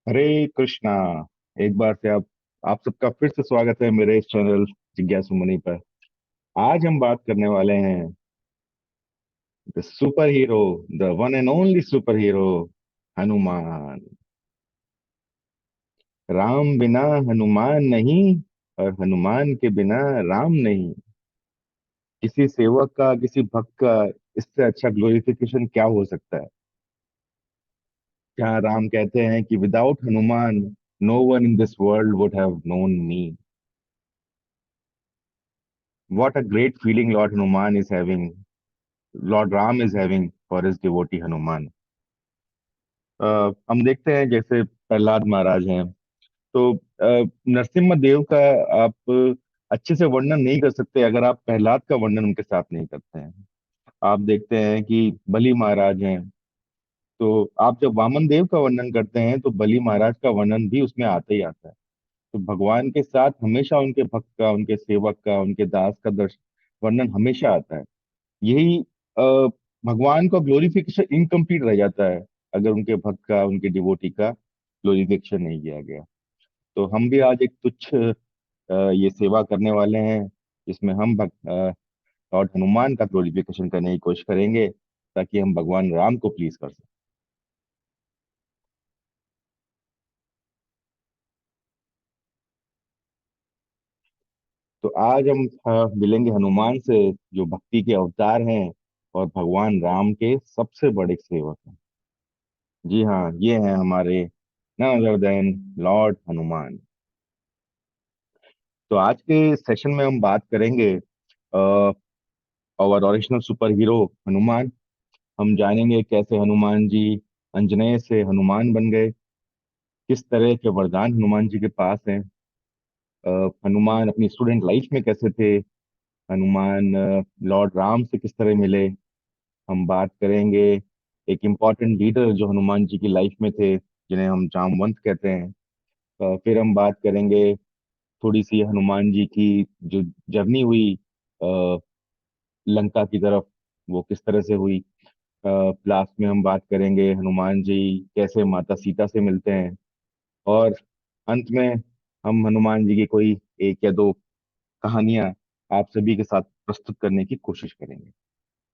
हरे कृष्णा। एक बार से आप सबका फिर से स्वागत है मेरे इस चैनल जिज्ञासु मुनि पर। आज हम बात करने वाले हैं the super hero, the one and only super hero, Hanuman. Ram बिना हनुमान नहीं, और हनुमान के बिना राम नहीं। किसी सेवक का, किसी भक्त का इससे अच्छा ग्लोरिफिकेशन क्या हो सकता है। जहाँ राम कहते हैं कि without Hanuman no one in this world would have known me. What a great feeling Lord Ram is having for his devotee Hanuman. हम देखते हैं जैसे प्रहलाद महाराज हैं, तो नरसिम्हा देव का आप अच्छे से वर्णन नहीं कर सकते अगर आप प्रहलाद का वर्णन उनके साथ नहीं करते हैं। आप देखते हैं कि बलि महाराज हैं, तो आप जब वामन देव का वर्णन करते हैं तो बलि महाराज का वर्णन भी उसमें आता ही आता है। तो भगवान के साथ हमेशा उनके भक्त का, उनके सेवक का, उनके दास का दर्श वर्णन हमेशा आता है। यही अ, भगवान का ग्लोरिफिकेशन इनकम्प्लीट रह जाता है अगर उनके भक्त का, उनके डिवोटी का ग्लोरिफिकेशन नहीं किया गया। तो हम भी आज एक तुच्छ ये सेवा करने वाले हैं, जिसमें हम लॉर्ड हनुमान का ग्लोरिफिकेशन करने की कोशिश करेंगे, ताकि हम भगवान राम को प्लीज कर सकें। तो आज हम मिलेंगे हनुमान से, जो भक्ति के अवतार हैं और भगवान राम के सबसे बड़े सेवक हैं। जी हाँ, ये हैं हमारे none other than Lord Hanuman. तो आज के सेशन में हम बात करेंगे और ओरिजिनल सुपर हीरो हनुमान। हम जानेंगे कैसे हनुमान जी अंजनेय से हनुमान बन गए, किस तरह के वरदान हनुमान जी के पास हैं। हनुमान अपनी स्टूडेंट लाइफ में कैसे थे, हनुमान लॉर्ड राम से किस तरह मिले। हम बात करेंगे एक इम्पॉर्टेंट लीडर जो हनुमान जी की लाइफ में थे, जिन्हें हम जामवंत कहते हैं। फिर हम बात करेंगे थोड़ी सी हनुमान जी की जो जर्नी हुई लंका की तरफ, वो किस तरह से हुई। लास्ट में हम बात करेंगे हनुमान जी कैसे माता सीता से मिलते हैं। और अंत में हम हनुमान जी की कोई एक या दो कहानियां आप सभी के साथ प्रस्तुत करने की कोशिश करेंगे।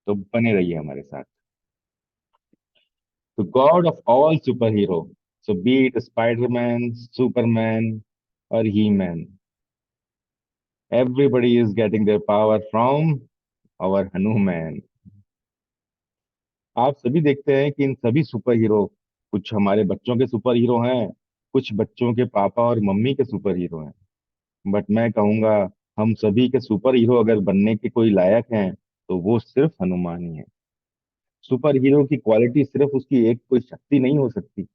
तो बने रहिए हमारे साथ। तो god of all super hero, so be it Spiderman, Superman और He Man, everybody is getting their power from our Hanuman. आप सभी देखते हैं कि इन सभी सुपर हीरो, कुछ हमारे बच्चों के सुपर हीरो हैं, कुछ बच्चों के पापा और मम्मी के सुपर हीरो हैं, बट मैं कहूंगा हम सभी के सुपर हीरो अगर बनने के कोई लायक हैं तो वो सिर्फ हनुमान ही है। सुपर हीरो की क्वालिटी सिर्फ उसकी एक कोई शक्ति नहीं हो सकती।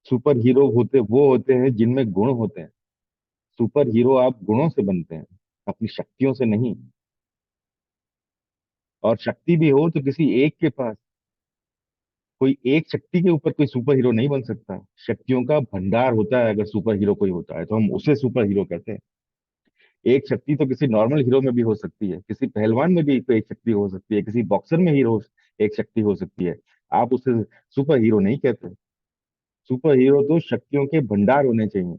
सुपर हीरो वो होते हैं जिनमें गुण होते हैं। सुपर हीरो आप गुणों से बनते हैं, अपनी शक्तियों से नहीं। और शक्ति भी हो तो किसी एक के पास, कोई एक शक्ति के ऊपर कोई सुपर हीरो नहीं बन सकता। शक्तियों का भंडार होता है, अगर सुपर हीरो कोई होता है तो हम उसे सुपर हीरो कहते हैं। एक शक्ति तो किसी नॉर्मल हीरो में भी हो सकती है, किसी पहलवान में भी कोई एक शक्ति हो सकती है, किसी बॉक्सर में हीरो एक शक्ति हो सकती है। आप उसे सुपर हीरो नहीं कहते। सुपर हीरो तो शक्तियों के भंडार होने चाहिए,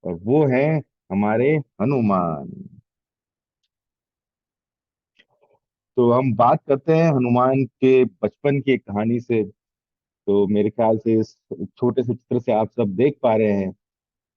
और वो है हमारे हनुमान। तो हम बात करते हैं हनुमान के बचपन की एक कहानी से। तो मेरे ख्याल से इस छोटे से चित्र से आप सब देख पा रहे हैं।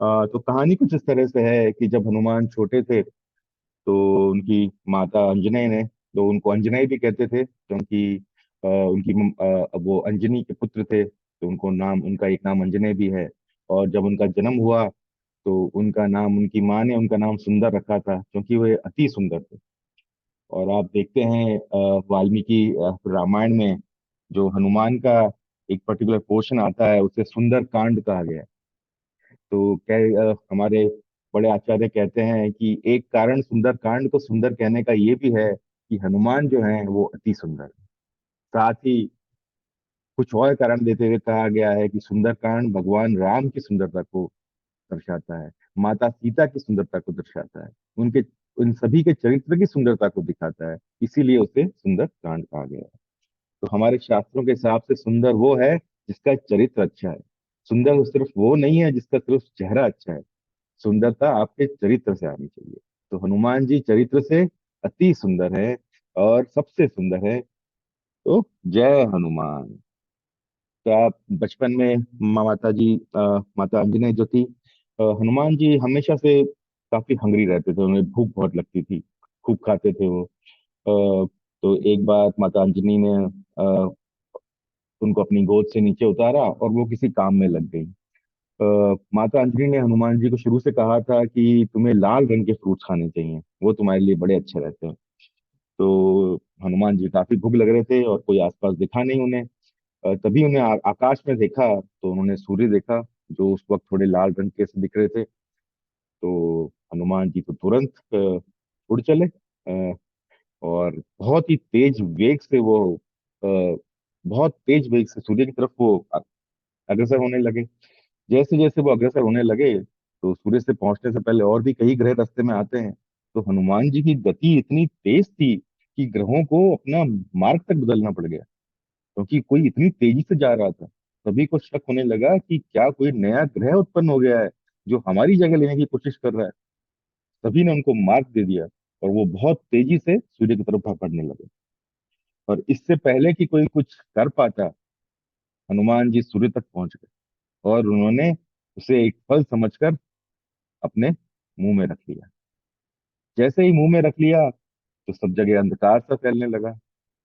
तो कहानी कुछ इस तरह से है कि जब हनुमान छोटे थे तो उनकी माता अंजनय ने, तो उनको अंजनय भी कहते थे क्योंकि वो अंजनी के पुत्र थे, तो उनका एक नाम अंजनय भी है। और जब उनका जन्म हुआ तो उनका नाम, उनकी माँ ने उनका नाम सुंदर रखा था, क्योंकि वे अति सुंदर थे। और आप देखते हैं वाल्मीकि रामायण में जो हनुमान का एक पर्टिकुलर पोर्शन आता है उसे सुंदर कांड कहा गया है। तो हमारे बड़े आचार्य कहते हैं कि एक कारण सुंदर कांड को सुंदर कहने का ये भी है कि हनुमान जो है वो अति सुंदर है। साथ ही कुछ और कारण देते हुए कहा गया है कि सुंदर कांड भगवान राम की सुंदरता को दर्शाता है, माता सीता की सुंदरता को दर्शाता है, उनके उन सभी के चरित्र की सुंदरता को दिखाता है, इसीलिए उसे सुंदर कांड कहा गया है। तो हमारे शास्त्रों के हिसाब से सुंदर वो है जिसका चरित्र अच्छा है। सुंदर सिर्फ वो नहीं है जिसका सिर्फ चेहरा अच्छा है, सुंदरता आपके चरित्र से आनी चाहिए। तो हनुमान जी चरित्र से अति सुंदर है और सबसे सुंदर है। तो जय हनुमान। तो आप बचपन में माता जी, माता अंजनी जो थी, हनुमान जी हमेशा से काफी हंगरी रहते थे, उन्हें भूख बहुत लगती थी, खूब खाते थे वो। तो एक बार माता अंजनी ने अ, उनको अपनी गोद से नीचे उतारा और वो किसी काम में लग गई। माता अंजनी ने हनुमान जी को शुरू से कहा था कि तुम्हें लाल रंग के फ्रूट्स खाने चाहिए, वो तुम्हारे लिए बड़े अच्छे रहते हैं। तो हनुमान जी काफी भूख लग रहे थे और कोई आसपास दिखा नहीं उन्हें। तभी उन्हें आकाश में देखा, तो उन्होंने सूर्य देखा, जो उस वक्त थोड़े लाल रंग के से दिख रहे थे। तो हनुमान जी तो तुरंत उड़ चले, और बहुत ही तेज वेग से वो अ, बहुत तेज वेग से सूर्य की तरफ वो अग्रसर होने लगे। जैसे जैसे वो अग्रसर होने लगे, तो सूर्य से पहुंचने से पहले और भी कई ग्रह रास्ते में आते हैं। तो हनुमान जी की गति इतनी तेज थी कि ग्रहों को अपना मार्ग तक बदलना पड़ गया, क्योंकि कोई इतनी तेजी से जा रहा था। सभी को शक होने लगा कि क्या कोई नया ग्रह उत्पन्न हो गया है जो हमारी जगह लेने की कोशिश कर रहा है। सभी ने उनको मार्ग दे दिया और वो बहुत तेजी से सूर्य की तरफ भागने लगे। और इससे पहले कि कोई कुछ कर पाता, हनुमान जी सूर्य तक पहुंच गए और उन्होंने उसे एक फल समझकर अपने मुंह में रख लिया। जैसे ही मुंह में रख लिया, तो सब जगह अंधकार सा फैलने लगा।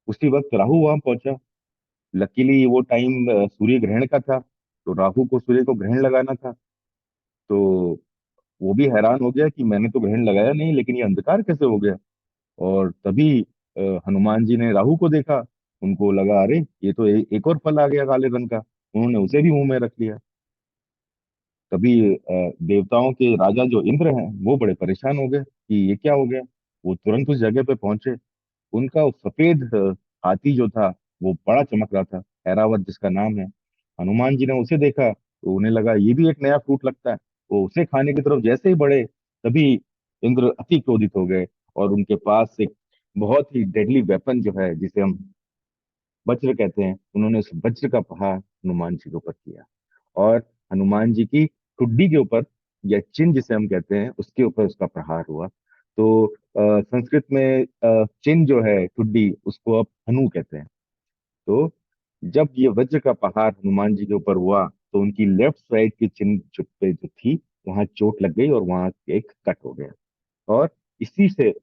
उसी वक्त राहु वहां पहुंचा। लकीली वो टाइम सूर्य ग्रहण का था, तो राहु को सूर्य को ग्रहण लगाना था। तो वो भी हैरान हो गया कि मैंने तो ग्रहण लगाया नहीं, लेकिन ये अंधकार कैसे हो गया। और तभी हनुमान जी ने राहु को देखा। उनको लगा अरे ये तो एक और फल आ गया काले रंग का। उन्होंने उसे भी मुंह में रख लिया। तभी देवताओं के राजा जो इंद्र हैं वो बड़े परेशान हो गए कि ये क्या हो गया। वो तुरंत उस जगह पे पहुंचे। उनका वो सफेद हाथी जो था, वो बड़ा चमक रहा था, ऐरावत जिसका नाम है। हनुमान जी ने उसे देखा तो उन्हें लगा ये भी एक नया फ्रूट लगता है। वो उसे खाने की तरफ जैसे ही बढ़े, तभी इंद्र अति क्रोधित हो गए और उनके पास एक बहुत ही डेडली वेपन जो है, जिसे हम वज्र कहते हैं, उन्होंने उस वज्र का प्रहार हनुमान जी के ऊपर किया। और हनुमान जी की ठुड्डी के ऊपर, या चिन्ह जिसे हम कहते हैं, उसके ऊपर उसका प्रहार हुआ। तो संस्कृत में चिन्ह जो है ठुड्डी, उसको अब हनु कहते हैं। तो जब ये वज्र का प्रहार हनुमान जी के ऊपर हुआ, तो उनकी लेफ्ट साइड की चिन्ह पे जो थी, वहां चोट लग गई और वहां एक कट हो गया। और इसी से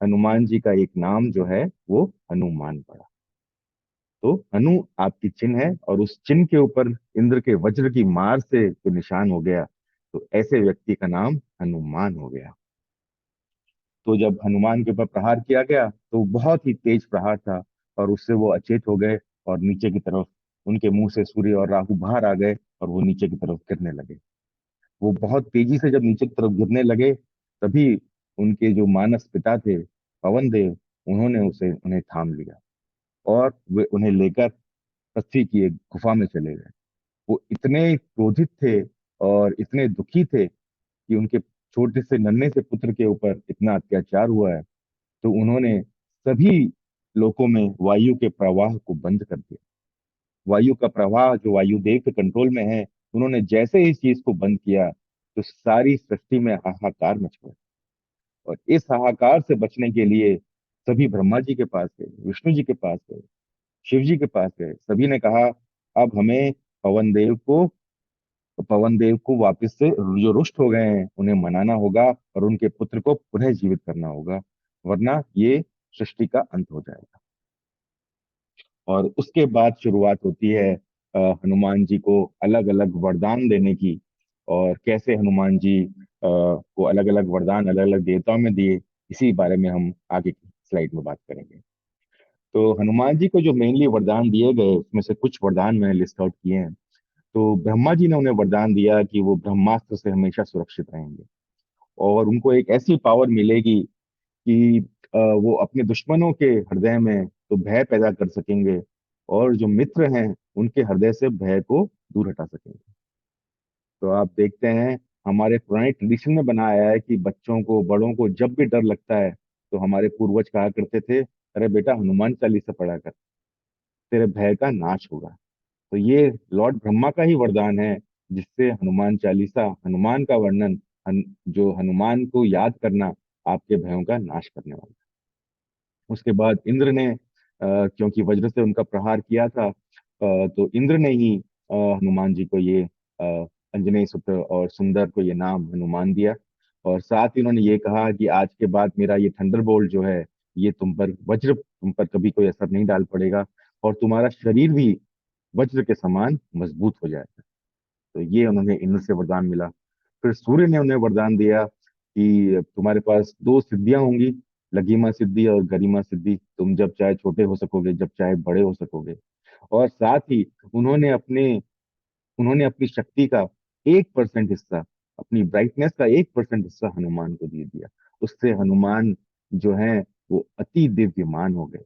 हनुमान जी का एक नाम जो है वो हनुमान पड़ा। तो हनु आपकी चिन्ह है, और उस चिन्ह के ऊपर इंद्र के वज्र की मार से जो निशान हो गया, तो ऐसे व्यक्ति का नाम हनुमान हो गया। तो जब हनुमान के ऊपर प्रहार किया गया, तो बहुत ही तेज प्रहार था, और उससे वो अचेत हो गए और नीचे की तरफ, उनके मुंह से सूर्य और राहु बाहर आ गए और वो नीचे की तरफ गिरने लगे। वो बहुत तेजी से जब नीचे की तरफ गिरने लगे, तभी उनके जो मानस पिता थे, पवन देव, उन्होंने उसे उन्हें थाम लिया और वे उन्हें लेकर पृथ्वी की एक गुफा में चले गए। वो इतने क्रोधित थे और इतने दुखी थे कि उनके छोटे से नन्हे से पुत्र के ऊपर इतना अत्याचार हुआ है। तो उन्होंने सभी लोकों में वायु के प्रवाह को बंद कर दिया। वायु का प्रवाह जो वायुदेव के कंट्रोल में है, उन्होंने जैसे ही इस चीज को बंद किया, तो सारी सृष्टि में हाहाकार मच गया। और इस हाहाकार से बचने के लिए सभी ब्रह्मा जी के पास गए, विष्णु जी के पास गए, शिव जी के पास गए। सभी ने कहा अब हमें पवन देव को पवन देव को वापस से, जो रुष्ट हो गए हैं, उन्हें मनाना होगा और उनके पुत्र को पुनः जीवित करना होगा, वरना ये सृष्टि का अंत हो जाएगा। और उसके बाद शुरुआत होती है हनुमान जी को अलग अलग वरदान देने की। और कैसे हनुमान जी को अलग अलग वरदान अलग अलग देवताओं में दिए, इसी बारे में हम आगे की स्लाइड में बात करेंगे। तो हनुमान जी को जो मेनली वरदान दिए गए, उसमें से कुछ वरदान मैंने लिस्ट आउट किए हैं। तो ब्रह्मा जी ने उन्हें वरदान दिया कि वो ब्रह्मास्त्र से हमेशा सुरक्षित रहेंगे, और उनको एक ऐसी पावर मिलेगी कि वो अपने दुश्मनों के हृदय में तो भय पैदा कर सकेंगे, और जो मित्र हैं उनके हृदय से भय को दूर हटा सकेंगे। तो आप देखते हैं, हमारे पुराने ट्रेडिशन में बनाया है कि बच्चों को, बड़ों को जब भी डर लगता है, तो हमारे पूर्वज कहा करते थे, अरे बेटा हनुमान चालीसा पढ़ा कर, तेरे भय का नाश होगा। तो ये लॉर्ड ब्रह्मा का ही वरदान है जिससे हनुमान चालीसा, हनुमान का वर्णन, जो हनुमान को याद करना आपके भयों का नाश करने वाला। उसके बाद इंद्र ने क्योंकि वज्र से उनका प्रहार किया था, तो इंद्र ने ही हनुमान जी को ये अंजनी सुत और सुंदर को ये नाम हनुमान दिया। और साथ ही उन्होंने ये कहा कि आज के बाद मेरा ये थंडरबोल्ट जो है, ये तुम पर वज्र, तुम पर कभी कोई असर नहीं डाल पड़ेगा, और तुम्हारा शरीर भी वज्र के समान मजबूत हो जाएगा। तो ये उन्होंने इंद्र से वरदान मिला। फिर सूर्य ने उन्हें वरदान दिया कि तुम्हारे पास दो सिद्धियां होंगी, लघिमा सिद्धि और गरिमा सिद्धि। तुम जब चाहे छोटे हो सकोगे, जब चाहे बड़े हो सकोगे। और साथ ही उन्होंने अपने उन्होंने अपनी शक्ति का 1% हिस्सा, अपनी ब्राइटनेस का 1% हिस्सा हनुमान को दे दिया। उससे हनुमान जो है वो अति दिव्यमान हो गए।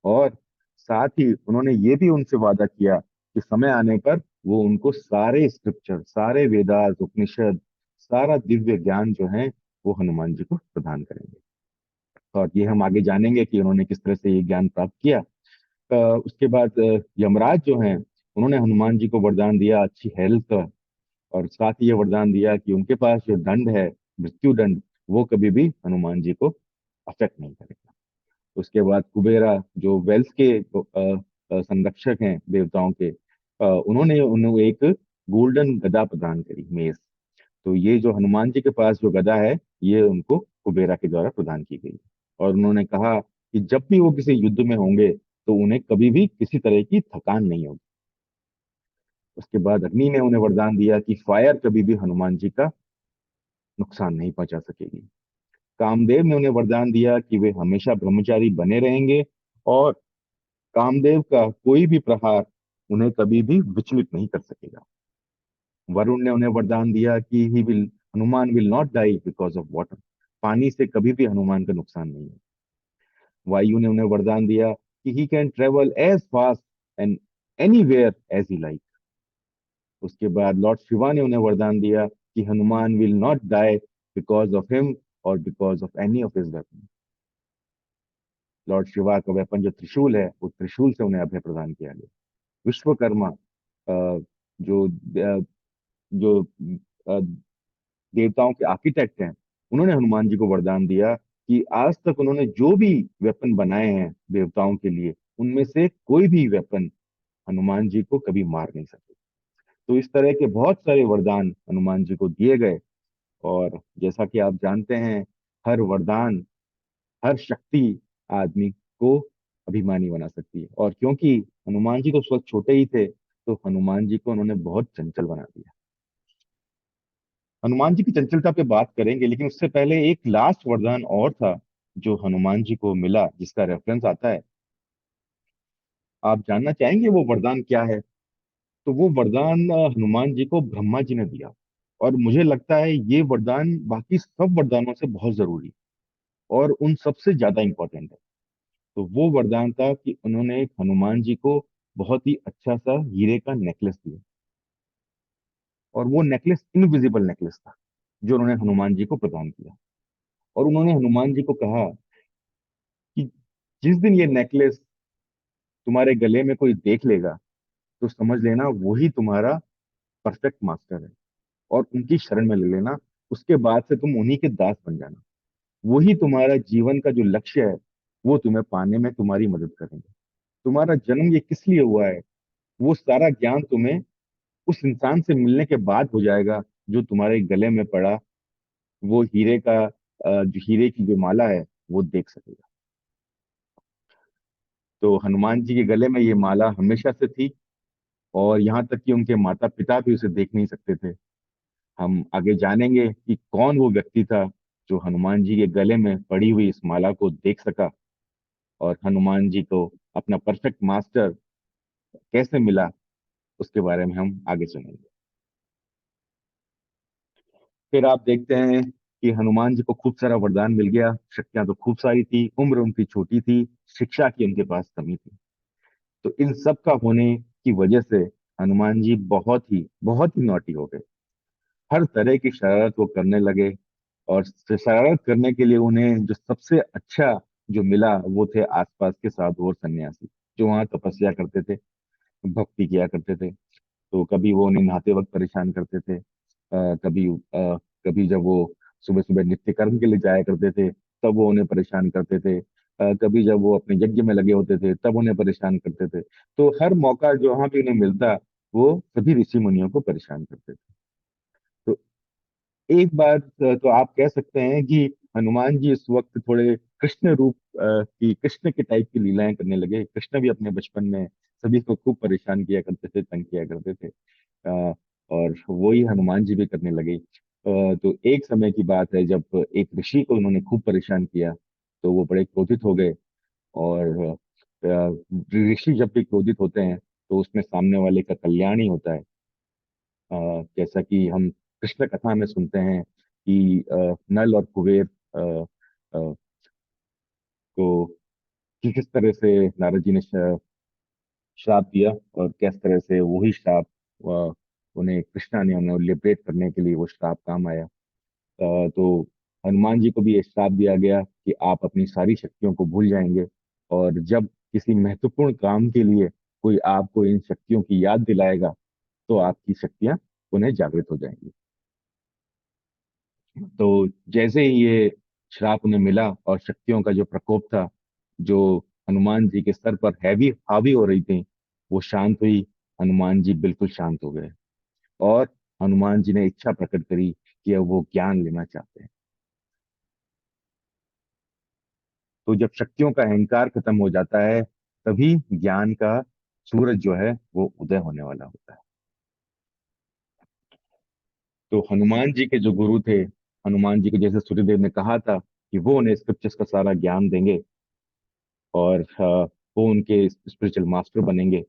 और साथ ही उन्होंने ये भी उनसे वादा किया कि समय आने पर वो उनको सारे स्क्रिप्चर, सारे वेदास, उपनिषद, सारा दिव्य ज्ञान जो है वो हनुमान जी को प्रदान करेंगे। और ये हम आगे जानेंगे कि उन्होंने किस तरह से ये ज्ञान प्राप्त किया। उसके बाद यमराज जो हैं, उन्होंने हनुमान जी को वरदान दिया अच्छी हेल्थ का। और साथ ही ये वरदान दिया कि उनके पास जो दंड है, मृत्यु दंड, वो कभी भी हनुमान जी को अफेक्ट नहीं करेगा। उसके बाद कुबेरा जो वेल्थ के संरक्षक हैं देवताओं के, उन्होंने उन्हें एक गोल्डन गदा प्रदान करी, मेज। तो ये जो हनुमान जी के पास जो गदा है, ये उनको कुबेरा के द्वारा प्रदान की गई। और उन्होंने कहा कि जब भी वो किसी युद्ध में होंगे तो उन्हें कभी भी किसी तरह की थकान नहीं होगी। उसके बाद अग्नि ने उन्हें वरदान दिया कि फायर कभी भी हनुमान जी का नुकसान नहीं पहुंचा सकेगी। कामदेव ने उन्हें वरदान दिया कि वे हमेशा ब्रह्मचारी बने रहेंगे, और कामदेव का कोई भी प्रहार उन्हें कभी भी विचलित नहीं कर सकेगा। वरुण ने उन्हें वरदान दिया कि he will Hanuman will not die because of water. पानी से कभी भी हनुमान का नुकसान नहीं है। वायु ने उन्हें वरदान दिया कि he can travel as fast and anywhere as he like. उसके बाद लॉर्ड शिवा ने उन्हें वरदान दिया कि Hanuman will not die because of him और because of any of his weapon. Lord Shiva का वेपन जो त्रिशूल है, वो त्रिशूल से उन्हें अभय प्रदान किया गया। विश्वकर्मा जो जो देवताओं के आर्किटेक्ट हैं, उन्होंने हनुमान जी को वरदान दिया कि आज तक उन्होंने जो भी वेपन बनाए हैं देवताओं के लिए, उनमें से कोई भी वेपन हनुमान जी को कभी मार नहीं सके। तो इस तरह के बहुत सारे वरदान हनुमान जी को दिए गए। और जैसा कि आप जानते हैं, हर वरदान, हर शक्ति आदमी को अभिमानी बना सकती है। और क्योंकि हनुमान जी तो उस वक्त छोटे ही थे, तो हनुमान जी को उन्होंने बहुत चंचल बना दिया। हनुमान जी की चंचलता पे बात करेंगे, लेकिन उससे पहले एक लास्ट वरदान और था जो हनुमान जी को मिला, जिसका रेफरेंस आता है। आप जानना चाहेंगे वो वरदान क्या है? तो वो वरदान हनुमान जी को ब्रह्मा जी ने दिया। और मुझे लगता है ये वरदान बाकी सब वरदानों से बहुत जरूरी और उन सबसे ज्यादा इंपॉर्टेंट है। तो वो वरदान था कि उन्होंने हनुमान जी को बहुत ही अच्छा सा हीरे का नेकलेस दिया। और वो नेकलेस इनविजिबल नेकलेस था जो उन्होंने हनुमान जी को प्रदान किया। और उन्होंने हनुमान जी को कहा कि जिस दिन ये नेकलेस तुम्हारे गले में कोई देख लेगा, तो समझ लेना वही तुम्हारा परफेक्ट मास्टर है, और उनकी शरण में ले लेना। उसके बाद से तुम उन्हीं के दास बन जाना। वही तुम्हारा जीवन का जो लक्ष्य है, वो तुम्हें पाने में तुम्हारी मदद करेंगे। तुम्हारा जन्म ये किस लिए हुआ है, वो सारा ज्ञान तुम्हें उस इंसान से मिलने के बाद हो जाएगा जो तुम्हारे गले में पड़ा वो हीरे का, जो हीरे की जो माला है, वो देख सकेगा। तो हनुमान जी के गले में ये माला हमेशा से थी, और यहाँ तक कि उनके माता पिता भी उसे देख नहीं सकते थे। हम आगे जानेंगे कि कौन वो व्यक्ति था जो हनुमान जी के गले में पड़ी हुई इस माला को देख सका, और हनुमान जी को अपना परफेक्ट मास्टर कैसे मिला, उसके बारे में हम आगे सुनेंगे। फिर आप देखते हैं कि हनुमान जी को खूब सारा वरदान मिल गया, शक्तियां तो खूब सारी थी, उम्र उनकी छोटी थी, शिक्षा की उनके पास कमी थी। तो इन सब का होने की वजह से हनुमान जी बहुत ही नॉटी हो गए। हर तरह की शरारत वो करने लगे। और शरारत करने के लिए उन्हें जो सबसे अच्छा जो मिला, वो थे आसपास के साधु और सन्यासी जो वहां तपस्या करते थे, भक्ति किया करते थे। तो कभी वो उन्हें नहाते वक्त परेशान करते थे, कभी जब वो सुबह सुबह नित्य कर्म के लिए जाया करते थे तब वो उन्हें परेशान करते थे, कभी जब वो अपने यज्ञ में लगे होते थे तब उन्हें परेशान करते थे। तो हर मौका जहाँ भी उन्हें मिलता, वो सभी ऋषि मुनियों को परेशान करते थे। तो एक बात तो आप कह सकते हैं कि हनुमान जी इस वक्त थोड़े कृष्ण रूप की, कृष्ण के टाइप की लीलाएं करने लगे। कृष्ण भी अपने बचपन में सभी को खूब परेशान किया करते थे, तंग किया करते थे। और वही हनुमान जी भी करने लगे। तो एक समय की बात है जब एक ऋषि को उन्होंने खूब परेशान किया, तो वो बड़े क्रोधित हो गए। और ऋषि जब भी क्रोधित होते हैं तो उसमें सामने वाले का कल्याण ही होता है। जैसा कि हम कृष्ण कथा में सुनते हैं कि नल और कुबेर को कि किस तरह से नारद जी ने श्राप दिया, और किस तरह से वही श्राप उन्हें कृष्णा ने उन्हें लिबरेट करने के लिए वो श्राप काम आया। तो हनुमान जी को भी ये श्राप दिया गया कि आप अपनी सारी शक्तियों को भूल जाएंगे, और जब किसी महत्वपूर्ण काम के लिए कोई आपको इन शक्तियों की याद दिलाएगा तो आपकी शक्तियां पुनः जागृत हो जाएंगी। तो जैसे ही ये श्राप उन्हें मिला और शक्तियों का जो प्रकोप था, जो हनुमान जी के सर पर हैवी हावी हो रही थी, वो शांत हुई। हनुमान जी बिल्कुल शांत हो गए, और हनुमान जी ने इच्छा प्रकट करी कि अब वो ज्ञान लेना चाहते हैं। तो जब शक्तियों का अहंकार खत्म हो जाता है, तभी ज्ञान का सूरज जो है वो उदय होने वाला होता है। तो हनुमान जी के जो गुरु थे, हनुमान जी को जैसे सूर्यदेव ने कहा था कि वो उन्हें स्क्रिप्चर्स का सारा ज्ञान देंगे, और वो उनके स्पिरिचुअल मास्टर बनेंगे।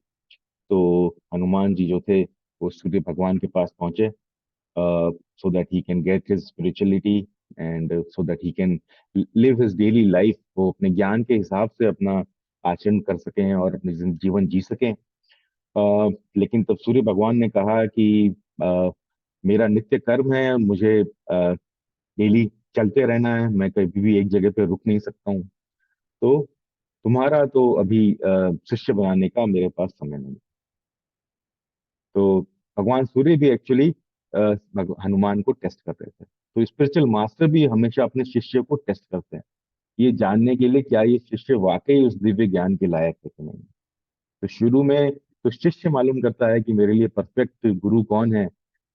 तो हनुमान जी जो थे वो सूर्य भगवान के पास पहुंचे, so that he can get his spirituality, and so that he can live his daily life. वो अपने ज्ञान के हिसाब से अपना आचरण कर सकें और अपनी जीवन जी सकें। लेकिन तब सूर्य भगवान ने कहा कि मेरा नित्य कर्म है, मुझे डेली चलते रहना है, मैं कभी भी एक जगह पे रुक नहीं सकता हूँ। तो तुम्हारा तो अभी शिष्य बनाने का मेरे पास समय नहीं। तो भगवान सूर्य भी एक्चुअली हनुमान को टेस्ट कर रहे थे। तो स्पिरिचुअल मास्टर भी हमेशा अपने शिष्य को टेस्ट करते हैं, ये जानने के लिए क्या ये शिष्य वाकई उस दिव्य ज्ञान के लायक है कि नहीं। तो शुरू में तो शिष्य मालूम करता है कि मेरे लिए परफेक्ट गुरु कौन है,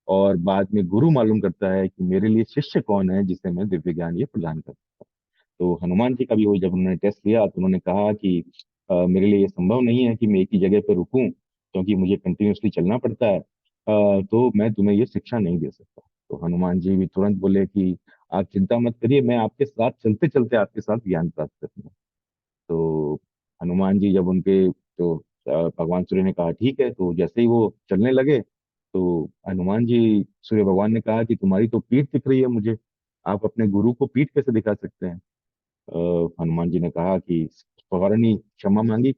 और बाद में गुरु मालूम करता है कि मेरे लिए शिष्य कौन है जिसे मैं दिव्य ज्ञान ये प्रदान कर। तो हनुमान जी का भी वही, जब उन्होंने टेस्ट लिया तो उन्होंने कहा कि मेरे लिए ये संभव नहीं है कि मैं एक ही जगह पे रुकूं, क्योंकि मुझे कंटिन्यूअसली चलना पड़ता है। तो मैं तुम्हें ये शिक्षा नहीं दे सकता। तो हनुमान जी भी तुरंत बोले कि आप चिंता मत करिए, मैं आपके साथ चलते चलते आपके साथ ज्ञान प्राप्त करूंगा। तो हनुमान जी जब उनके, तो भगवान सूर्य ने कहा ठीक है। तो जैसे ही वो चलने लगे, तो हनुमान जी, सूर्य भगवान ने कहा कि तुम्हारी तो पीठ दिख रही है मुझे, आप अपने गुरु को पीठ कैसे दिखा सकते हैं। हनुमान जी ने कहा कि फौरन ही क्षमा मांगी,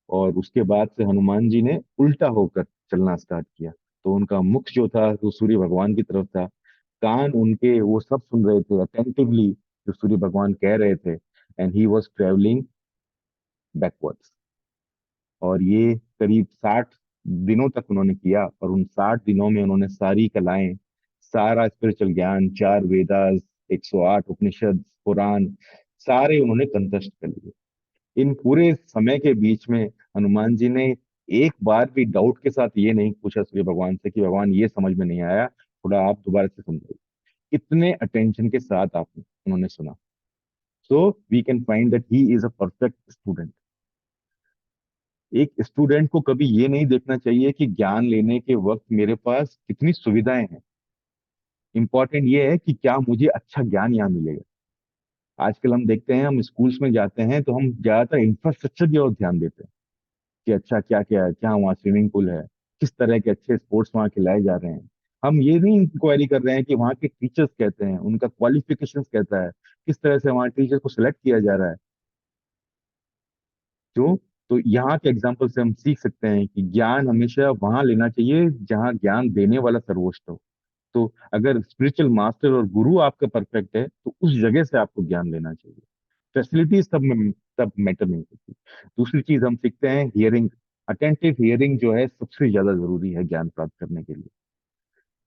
और उसके बाद से हनुमान जी ने उल्टा होकर चलना स्टार्ट किया। तो उनका मुख जो था वो सूर्य भगवान की तरफ था, कान उनके वो सब सुन रहे थे अटेंटिवली जो सूर्य भगवान कह रहे थे, and he was travelling backwards. और ये करीब 60 दिनों तक उन्होंने किया, और उन 60 दिनों में उन्होंने सारी कलाएं, सारा स्पिरिचुअल ज्ञान, 4 वेदास, 108 उपनिषद, पुराण, सारे उन्होंने कंठस्थ कर लिए। इन पूरे समय के बीच में हनुमान जी ने एक बार भी डाउट के साथ ये नहीं पूछा सूर्य भगवान से कि भगवान ये समझ में नहीं आया, थोड़ा आप दोबारा से समझाइए। इतने अटेंशन के साथ आपने उन्होंने सुना। So we can find that he is a perfect student. एक स्टूडेंट को कभी ये नहीं देखना चाहिए कि ज्ञान लेने के वक्त मेरे पास कितनी सुविधाएं हैं। इंपॉर्टेंट ये है कि क्या मुझे अच्छा ज्ञान यहाँ मिलेगा। आजकल हम देखते हैं, हम स्कूल्स में जाते हैं तो हम ज्यादातर इंफ्रास्ट्रक्चर की ओर ध्यान देते हैं कि अच्छा क्या क्या है, क्या वहाँ स्विमिंग पूल है, किस तरह के अच्छे स्पोर्ट्स वहाँ खिलाए जा रहे हैं। हम ये नहीं इंक्वायरी कर रहे हैं कि वहाँ के टीचर्स कहते हैं, उनका क्वालिफिकेशंस कहता है, किस तरह से वहाँ टीचर को सिलेक्ट किया जा रहा है। क्यों? तो यहाँ के एग्जाम्पल से हम सीख सकते हैं कि ज्ञान हमेशा वहां लेना चाहिए जहाँ ज्ञान देने वाला सर्वोच्च हो। तो अगर स्पिरिचुअल मास्टर और गुरु आपका परफेक्ट है तो उस जगह से आपको ज्ञान लेना चाहिए। फैसिलिटीज सब मैटर नहीं करती। दूसरी चीज हम सीखते हैं हियरिंग, अटेंटिव हियरिंग जो है सबसे ज्यादा जरूरी है ज्ञान प्राप्त करने के लिए।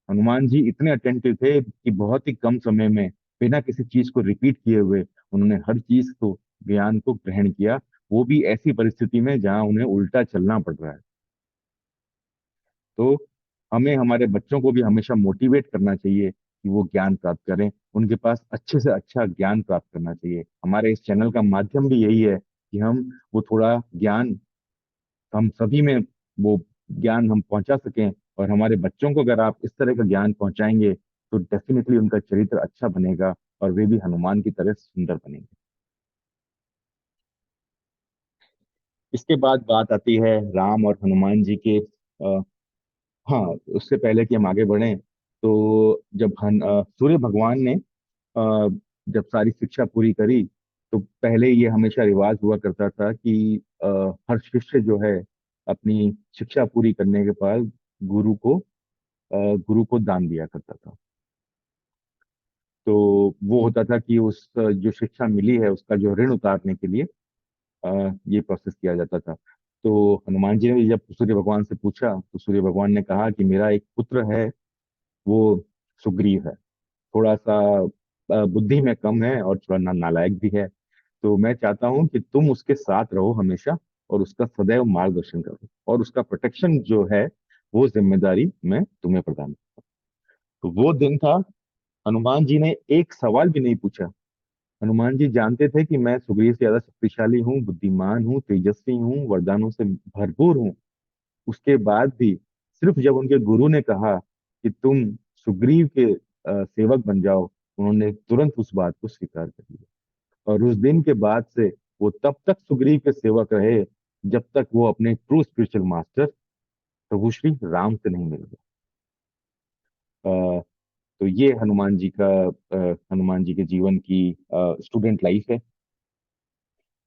हनुमान जी इतने अटेंटिव थे कि बहुत ही कम समय में बिना किसी चीज को रिपीट किए हुए उन्होंने हर चीज को, ज्ञान को ग्रहण किया। वो भी ऐसी परिस्थिति में जहां उन्हें उल्टा चलना पड़ रहा है। तो हमें हमारे बच्चों को भी हमेशा मोटिवेट करना चाहिए कि वो ज्ञान प्राप्त करें, उनके पास अच्छे से अच्छा ज्ञान प्राप्त करना चाहिए। हमारे इस चैनल का माध्यम भी यही है कि हम वो थोड़ा ज्ञान, हम सभी में वो ज्ञान हम पहुंचा सकें। और हमारे बच्चों को अगर आप इस तरह का ज्ञान पहुंचाएंगे तो डेफिनेटली उनका चरित्र अच्छा बनेगा और वे भी हनुमान की तरह सुंदर बनेंगे। इसके बाद बात आती है राम और हनुमान जी के। हाँ, उससे पहले कि हम आगे बढ़ें, तो जब सूर्य भगवान ने जब सारी शिक्षा पूरी करी, तो पहले ये हमेशा रिवाज हुआ करता था कि हर शिष्य जो है अपनी शिक्षा पूरी करने के बाद गुरु को गुरु को दान दिया करता था। तो वो होता था कि उस जो शिक्षा मिली है उसका जो ऋण उतारने के लिए ये प्रोसेस किया जाता था। तो हनुमान जी ने जब सूर्य भगवान से पूछा तो सूर्य भगवान ने कहा कि मेरा एक पुत्र है, वो सुग्रीव है। थोड़ा सा बुद्धि में कम है और थोड़ा नालायक भी है। तो मैं चाहता हूँ कि तुम उसके साथ रहो हमेशा और उसका सदैव मार्गदर्शन करो और उसका प्रोटेक्शन जो है वो जिम्मेदारी मैं तुम्हें प्रदान करूँ। तो वो दिन था, हनुमान जी ने एक सवाल भी नहीं पूछा। हनुमान जी जानते थे कि मैं सुग्रीव से ज्यादा शक्तिशाली हूँ, बुद्धिमान हूँ, तेजस्वी हूँ, वरदानों से भरपूर हूँ। उसके बाद भी सिर्फ जब उनके गुरु ने कहा कि तुम सुग्रीव के सेवक बन जाओ, उन्होंने तुरंत उस बात को स्वीकार कर लिया। और उस दिन के बाद से वो तब तक सुग्रीव के सेवक रहे जब तक वो अपने ट्रू स्पिरिचुअल मास्टर प्रभु श्री राम से नहीं मिल गए। तो ये हनुमान जी के जीवन की स्टूडेंट लाइफ है।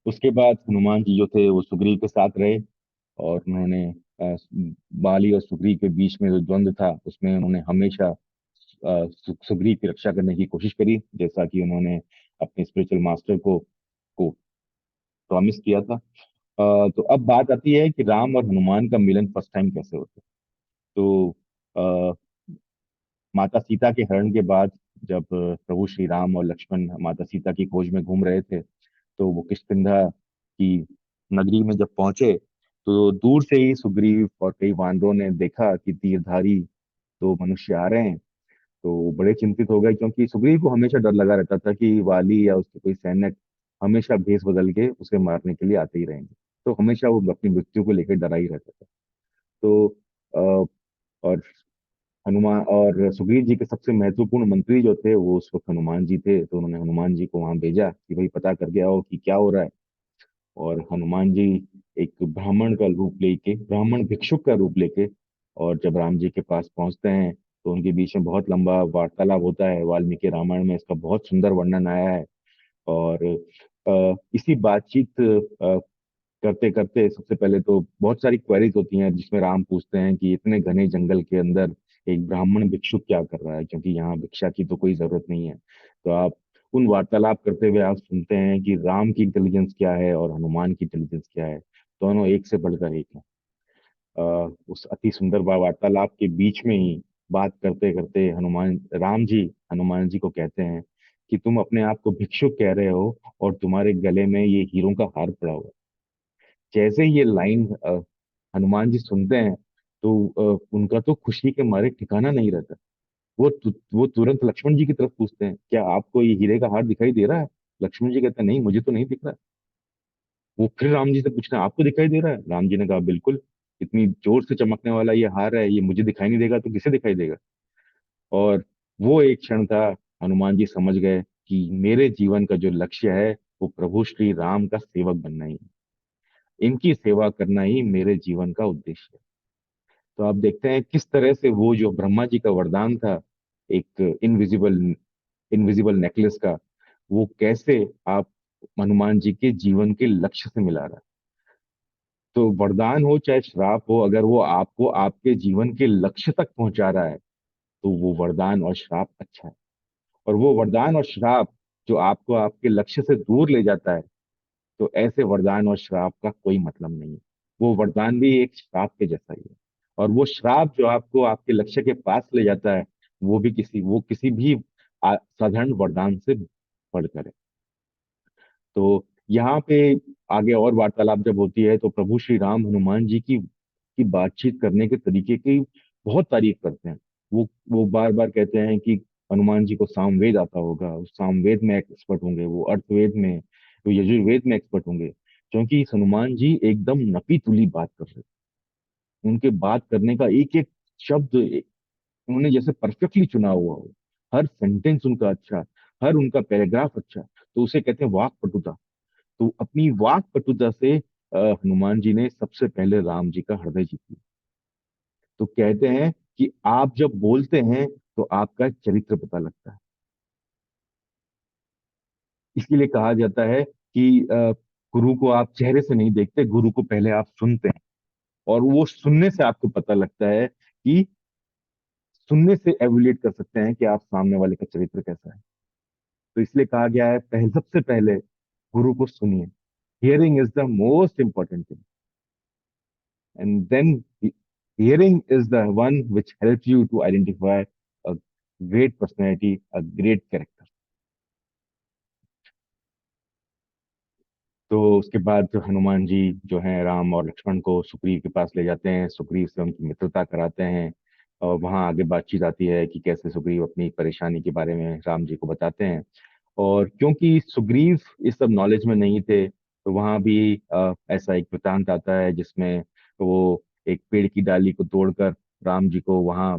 उसके बाद हनुमान जी जो थे वो सुग्रीव के साथ रहे और उन्होंने बाली और सुग्रीव के बीच में जो द्वंद्व था उसमें उन्होंने हमेशा सुग्रीव की रक्षा करने की कोशिश करी, जैसा कि उन्होंने अपने स्पिरिचुअल मास्टर को प्रॉमिस किया था। तो अब बात आती है कि राम और हनुमान का मिलन फर्स्ट टाइम कैसे होता है। तो अ, माता सीता के हरण के बाद जब प्रभु श्री राम और लक्ष्मण माता सीता की खोज में घूम रहे थे, तो वो किष्किंधा की नगरी में जब पहुंचे तो दूर से ही सुग्रीव और कई वानरों ने देखा कि तीरधारी दो मनुष्य आ रहे हैं। तो वो बड़े चिंतित हो गए, क्योंकि सुग्रीव को हमेशा डर लगा रहता था कि वाली या उसके कोई सैनिक हमेशा भेष बदल के उसे मारने के लिए आते ही रहेंगे। तो हमेशा वो अपनी मृत्यु को लेकर डरा ही रहता था। तो और हनुमान और सुग्रीव जी के सबसे महत्वपूर्ण मंत्री जो थे वो उस वक्त हनुमान जी थे। तो उन्होंने हनुमान जी को वहां भेजा कि भाई पता करके आओ कि क्या हो रहा है। और हनुमान जी एक ब्राह्मण का रूप लेके, ब्राह्मण भिक्षुक का रूप लेके, और जब राम जी के पास पहुंचते हैं तो उनके बीच में बहुत लंबा वार्तालाप होता है। वाल्मीकि रामायण में इसका बहुत सुंदर वर्णन आया है। और इसी बातचीत करते करते सबसे पहले तो बहुत सारी क्वेरीज होती हैं जिसमें राम पूछते हैं कि इतने घने जंगल के अंदर एक ब्राह्मण भिक्षुक क्या कर रहा है, क्योंकि यहाँ भिक्षा की तो कोई जरूरत नहीं है। तो आप उन वार्तालाप करते हुए आप सुनते हैं कि राम की इंटेलिजेंस क्या है और हनुमान की इंटेलिजेंस क्या है। दोनों एक से बढ़कर एक है। उस अति सुंदर वार्तालाप के बीच में ही बात करते करते राम जी हनुमान जी को कहते हैं कि तुम अपने आप को भिक्षुक कह रहे हो और तुम्हारे गले में ये हीरों का हार पड़ा हुआ है। जैसे ही ये लाइन हनुमान जी सुनते हैं तो उनका तो खुशी के मारे ठिकाना नहीं रहता। वो तुरंत लक्ष्मण जी की तरफ पूछते हैं, क्या आपको ये हीरे का हार दिखाई दे रहा है? लक्ष्मण जी कहते हैं, नहीं मुझे तो नहीं दिख रहा। वो फिर राम जी से पूछते हैं, आपको दिखाई दे रहा है? राम जी ने कहा, बिल्कुल। इतनी जोर से चमकने वाला ये हार है, ये मुझे दिखाई नहीं देगा तो किसे दिखाई देगा? और वो एक क्षण था, हनुमान जी समझ गए कि मेरे जीवन का जो लक्ष्य है वो प्रभु श्री राम का सेवक बनना ही है। इनकी सेवा करना ही मेरे जीवन का उद्देश्य है। तो आप देखते हैं किस तरह से वो जो ब्रह्मा जी का वरदान था, एक इनविजिबल इनविजिबल नेकलेस का, वो कैसे आप हनुमान जी के जीवन के लक्ष्य से मिला रहा है। तो वरदान हो चाहे श्राप हो, अगर वो आपको आपके जीवन के लक्ष्य तक पहुंचा रहा है तो वो वरदान और श्राप अच्छा है। और वो वरदान और श्राप जो आपको आपके लक्ष्य से दूर ले जाता है, तो ऐसे वरदान और श्राप का कोई मतलब नहीं है। वो वरदान भी एक श्राप के जैसा ही है। और वो श्राप जो आपको आपके लक्ष्य के पास ले जाता है, वो किसी भी साधारण वरदान से बढ़कर है। तो यहाँ पे आगे और वार्तालाप जब होती है तो प्रभु श्री राम हनुमान जी की बातचीत करने के तरीके की बहुत तारीफ करते हैं। वो बार बार कहते हैं कि हनुमान जी को सामवेद आता होगा, वो सामवेद में एक्सपर्ट होंगे, वो अर्थवेद में, वो यजुर्वेद में एक्सपर्ट होंगे, क्योंकि इस हनुमान जी एकदम नपी तुली बात कर रहे हैं। उनके बात करने का एक एक शब्द उन्होंने जैसे परफेक्टली चुना हुआ हो, हर सेंटेंस उनका अच्छा, हर उनका पैराग्राफ अच्छा। तो उसे कहते हैं वाक पटुता। तो अपनी वाक पटुता से हनुमान जी ने सबसे पहले राम जी का हृदय जीत लिया। तो कहते हैं कि आप जब बोलते हैं तो आपका चरित्र पता लगता है। इसीलिए कहा जाता है कि गुरु को आप चेहरे से नहीं देखते, गुरु को पहले आप सुनते हैं। और वो सुनने से आपको पता लगता है कि सुनने से एवेल्यूएट कर सकते हैं कि आप सामने वाले का चरित्र कैसा है। तो इसलिए कहा गया है पहले, सबसे पहले गुरु को सुनिए। Hearing is the most important thing, and then hearing is the one which helps you to identify a great personality, a great character. तो उसके बाद जो हनुमान जी जो हैं राम और लक्ष्मण को सुग्रीव के पास ले जाते हैं, सुग्रीव से उनकी मित्रता कराते हैं। और वहाँ आगे बातचीत आती है कि कैसे सुग्रीव अपनी परेशानी के बारे में राम जी को बताते हैं। और क्योंकि सुग्रीव इस सब नॉलेज में नहीं थे, तो वहाँ भी ऐसा एक वृतांत आता है जिसमें वो एक पेड़ की डाली को तोड़कर राम जी को वहाँ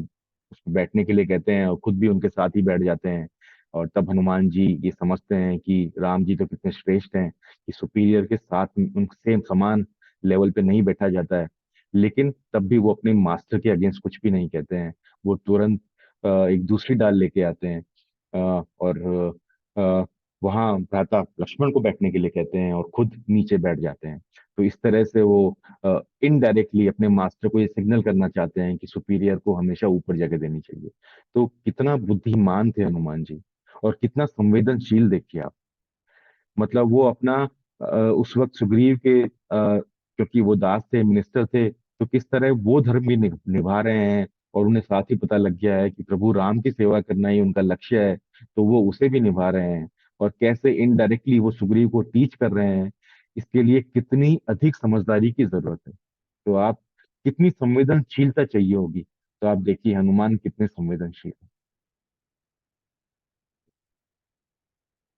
उस पे बैठने के लिए कहते हैं और खुद भी उनके साथ ही बैठ जाते हैं। और तब हनुमान जी ये समझते हैं कि राम जी तो कितने श्रेष्ठ हैं कि सुपीरियर के साथ उनसे समान लेवल पे नहीं बैठा जाता है। लेकिन तब भी वो अपने मास्टर के अगेंस्ट कुछ भी नहीं कहते हैं। वो तुरंत एक दूसरी डाल लेके आते हैं और वहां भ्राता लक्ष्मण को बैठने के लिए कहते हैं और खुद नीचे बैठ जाते हैं। तो इस तरह से वो इनडायरेक्टली अपने मास्टर को ये सिग्नल करना चाहते हैं कि सुपीरियर को हमेशा ऊपर जगह देनी चाहिए। तो कितना बुद्धिमान थे हनुमान जी, और कितना संवेदनशील देखिए आप। मतलब वो अपना उस वक्त सुग्रीव के क्योंकि वो दास थे, मिनिस्टर थे, तो किस तरह वो धर्म भी निभा रहे हैं। और उन्हें साथ ही पता लग गया है कि प्रभु राम की सेवा करना ही उनका लक्ष्य है, तो वो उसे भी निभा रहे हैं। और कैसे इनडायरेक्टली वो सुग्रीव को टीच कर रहे हैं, इसके लिए कितनी अधिक समझदारी की जरूरत है। तो आप कितनी संवेदनशीलता चाहिए होगी। तो आप देखिए हनुमान कितने संवेदनशील हैं।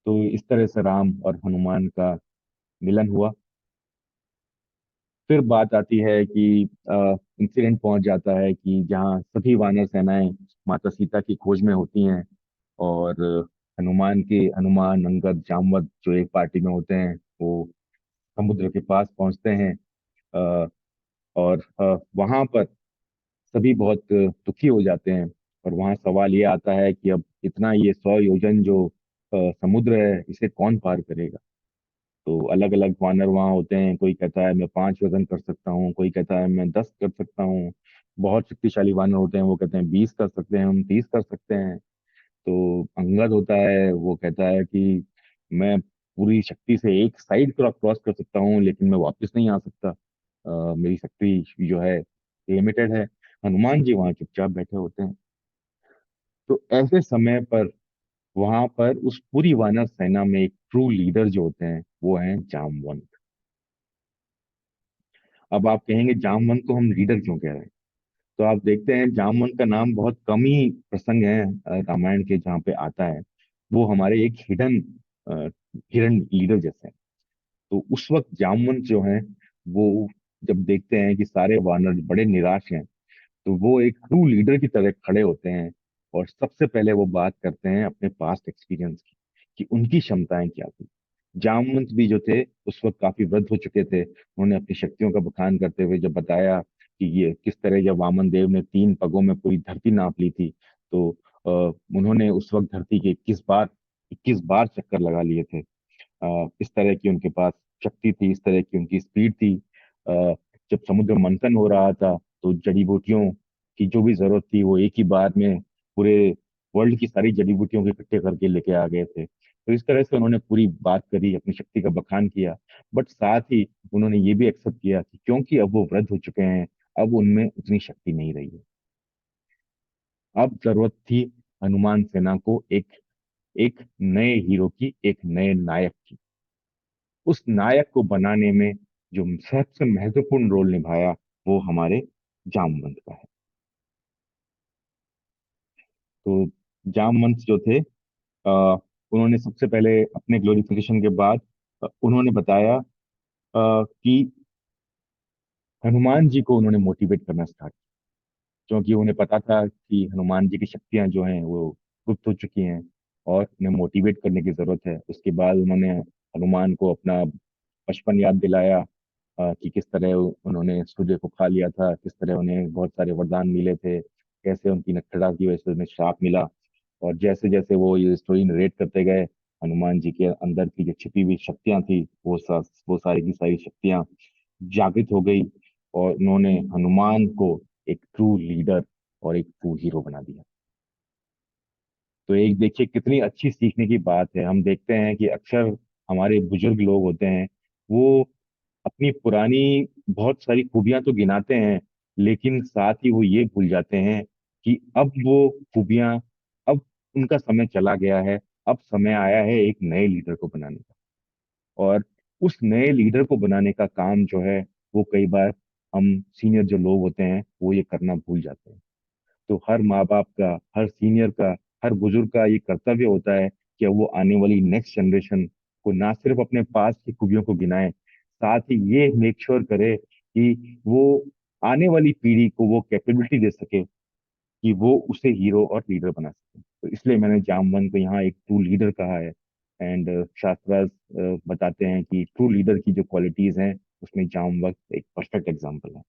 तो इस तरह से राम और हनुमान का मिलन हुआ। फिर बात आती है कि इंसिडेंट पहुंच जाता है कि जहाँ सभी वानर सेनाएं माता सीता की खोज में होती हैं। और हनुमान अंगद जामवंत जो एक पार्टी में होते हैं, वो समुद्र के पास पहुंचते हैं। अ, और वहां पर सभी बहुत दुखी हो जाते हैं। और वहां सवाल ये आता है कि अब इतना ये 100 योजन जो समुद्र है, इसे कौन पार करेगा। तो अलग अलग वानर वहां होते हैं, कोई कहता है मैं 5 वजन कर सकता हूँ, कोई कहता है मैं 10 कर सकता हूँ। बहुत शक्तिशाली वानर होते हैं, वो कहते हैं 20 कर सकते हैं, हम 30 कर सकते हैं। तो अंगद होता है, वो कहता है कि मैं पूरी शक्ति से एक साइड क्रॉस कर सकता हूँ, लेकिन मैं वापस नहीं आ सकता। मेरी शक्ति जो है लिमिटेड है। हनुमान जी वहां चुपचाप बैठे होते हैं। तो ऐसे समय पर वहां पर उस पूरी वानर सेना में एक ट्रू लीडर जो होते हैं, वो हैं जामवंत। अब आप कहेंगे जामवंत को हम लीडर क्यों कह रहे हैं। तो आप देखते हैं जामवंत का नाम बहुत कम ही प्रसंग है रामायण के जहाँ पे आता है। वो हमारे एक हिडन लीडर जैसे हैं। तो उस वक्त जामवंत जो है, वो जब देखते हैं कि सारे वानर बड़े निराश हैं, तो वो एक ट्रू लीडर की तरह खड़े होते हैं। और सबसे पहले वो बात करते हैं अपने पास्ट एक्सपीरियंस की, कि उनकी क्षमताएं क्या थी। जामवंत भी जो थे उस वक्त काफी वृद्ध हो चुके थे। उन्होंने अपनी शक्तियों का बखान करते हुए जब बताया कि ये किस तरह जब वामन देव ने 3 पगों में पूरी धरती नाप ली थी, तो उन्होंने उस वक्त धरती के 21 बार चक्कर लगा लिए थे। इस तरह की उनके पास शक्ति थी, इस तरह की उनकी स्पीड थी। अ, जब समुद्र मंथन हो रहा था, तो जड़ी बूटियों की जो भी जरूरत थी वो एक ही बार में पूरे वर्ल्ड की सारी जड़ी बूटियों को इकट्ठे करके लेके आ गए थे। तो इस तरह से उन्होंने पूरी बात करी, अपनी शक्ति का बखान किया। बट साथ ही उन्होंने ये भी एक्सेप्ट किया कि क्योंकि अब वो वृद्ध हो चुके हैं, अब उनमें उतनी शक्ति नहीं रही है। अब जरूरत थी हनुमान सेना को एक एक नए हीरो की, एक नए नायक की। उस नायक को बनाने में जो सबसे महत्वपूर्ण रोल निभाया वो हमारे जामवंत का है। तो जामवंत जो थे, उन्होंने सबसे पहले अपने ग्लोरिफिकेशन के बाद उन्होंने बताया कि हनुमान जी को उन्होंने मोटिवेट करना स्टार्ट, क्योंकि उन्हें पता था कि हनुमान जी की शक्तियां जो हैं वो गुप्त हो चुकी हैं और उन्हें मोटिवेट करने की जरूरत है। उसके बाद उन्होंने हनुमान को अपना बचपन याद दिलाया, कि किस तरह उन्होंने सूर्य को खा लिया था, किस तरह उन्हें बहुत सारे वरदान मिले थे, कैसे उनकी नखरा की वजह से उन्हें श्राप मिला। और जैसे जैसे वो ये स्टोरी नरेट करते गए, हनुमान जी के अंदर की जो छिपी हुई शक्तियां थी वो सारी की सारी शक्तियां जागृत हो गई, और उन्होंने हनुमान को एक ट्रू लीडर और एक ट्रू हीरो बना दिया। तो एक देखिए कितनी अच्छी सीखने की बात है। हम देखते हैं कि अक्सर हमारे बुजुर्ग लोग होते हैं, वो अपनी पुरानी बहुत सारी खूबियां तो गिनाते हैं, लेकिन साथ ही वो ये भूल जाते हैं कि अब वो खूबियां, अब उनका समय चला गया है, अब समय आया है एक नए लीडर को बनाने का। और उस नए लीडर को बनाने का काम जो है, वो कई बार हम सीनियर जो लोग होते हैं वो ये करना भूल जाते हैं। तो हर माँ बाप का, हर सीनियर का, हर बुजुर्ग का ये कर्तव्य होता है कि वो आने वाली नेक्स्ट जनरेशन को ना सिर्फ अपने पास की खूबियों को गिनाए, साथ ही ये मेक श्योर करे कि वो आने वाली पीढ़ी को वो कैपेबिलिटी दे सके कि वो उसे हीरो और लीडर बना सके। तो इसलिए मैंने जामवंत को यहाँ एक ट्रू लीडर कहा है। एंड शास्त्राज बताते हैं कि ट्रू लीडर की जो क्वालिटीज हैं उसमें जामवंत एक परफेक्ट एग्जाम्पल है।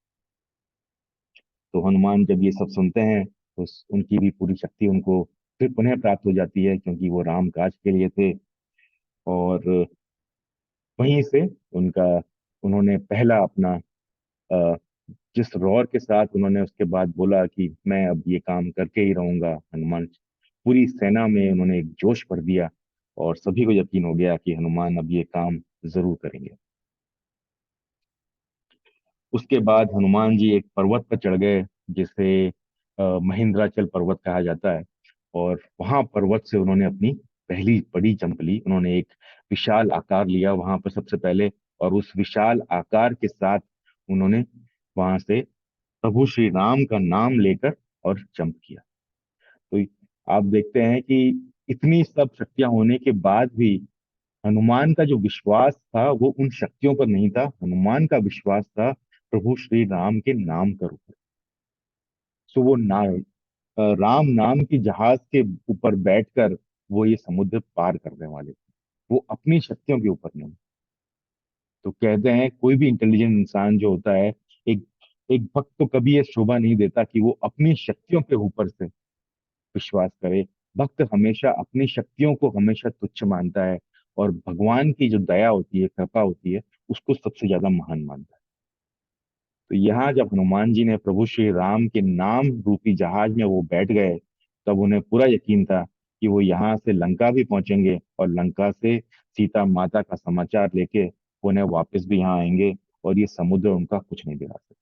तो हनुमान जब ये सब सुनते हैं तो उनकी भी पूरी शक्ति उनको फिर पुनः प्राप्त हो जाती है, क्योंकि वो राम काज के लिए थे। और वहीं से उनका उन्होंने पहला अपना, अ, जिस रौर के साथ उन्होंने उसके बाद बोला कि मैं अब ये काम करके ही रहूंगा, हनुमान पूरी सेना में उन्होंने एक जोश भर दिया, और सभी को यकीन हो गया कि हनुमान अब ये काम जरूर करेंगे। उसके बाद हनुमान जी एक पर्वत पर चढ़ गए, जिसे महेंद्राचल पर्वत कहा जाता है। और वहां पर्वत से उन्होंने अपनी पहली बड़ी जंप ली। उन्होंने एक विशाल आकार लिया वहां पर सबसे पहले, और उस विशाल आकार के साथ उन्होंने वहां से प्रभु श्री राम का नाम लेकर और जंप किया। तो आप देखते हैं कि इतनी सब शक्तियां होने के बाद भी हनुमान का जो विश्वास था वो उन शक्तियों पर नहीं था, हनुमान का विश्वास था प्रभु श्री राम के नाम पर ऊपर। सो वो राम नाम की जहाज के ऊपर बैठकर वो ये समुद्र पार करने वाले थे, वो अपनी शक्तियों के ऊपर नहीं। तो कहते हैं कोई भी इंटेलिजेंट इंसान जो होता है, एक एक भक्त तो कभी ये शोभा नहीं देता कि वो अपनी शक्तियों के ऊपर से विश्वास करे। भक्त हमेशा अपनी शक्तियों को हमेशा तुच्छ मानता है, और भगवान की जो दया होती है, कृपा होती है, उसको सबसे ज्यादा महान मानता है। तो यहाँ जब हनुमान जी ने प्रभु श्री राम के नाम रूपी जहाज में वो बैठ गए, तब उन्हें पूरा यकीन था कि वो यहाँ से लंका भी पहुंचेंगे, और लंका से सीता माता का समाचार लेके वो उन्हें वापस भी यहाँ आएंगे, और ये समुद्र उनका कुछ नहीं बिगाड़ सकता।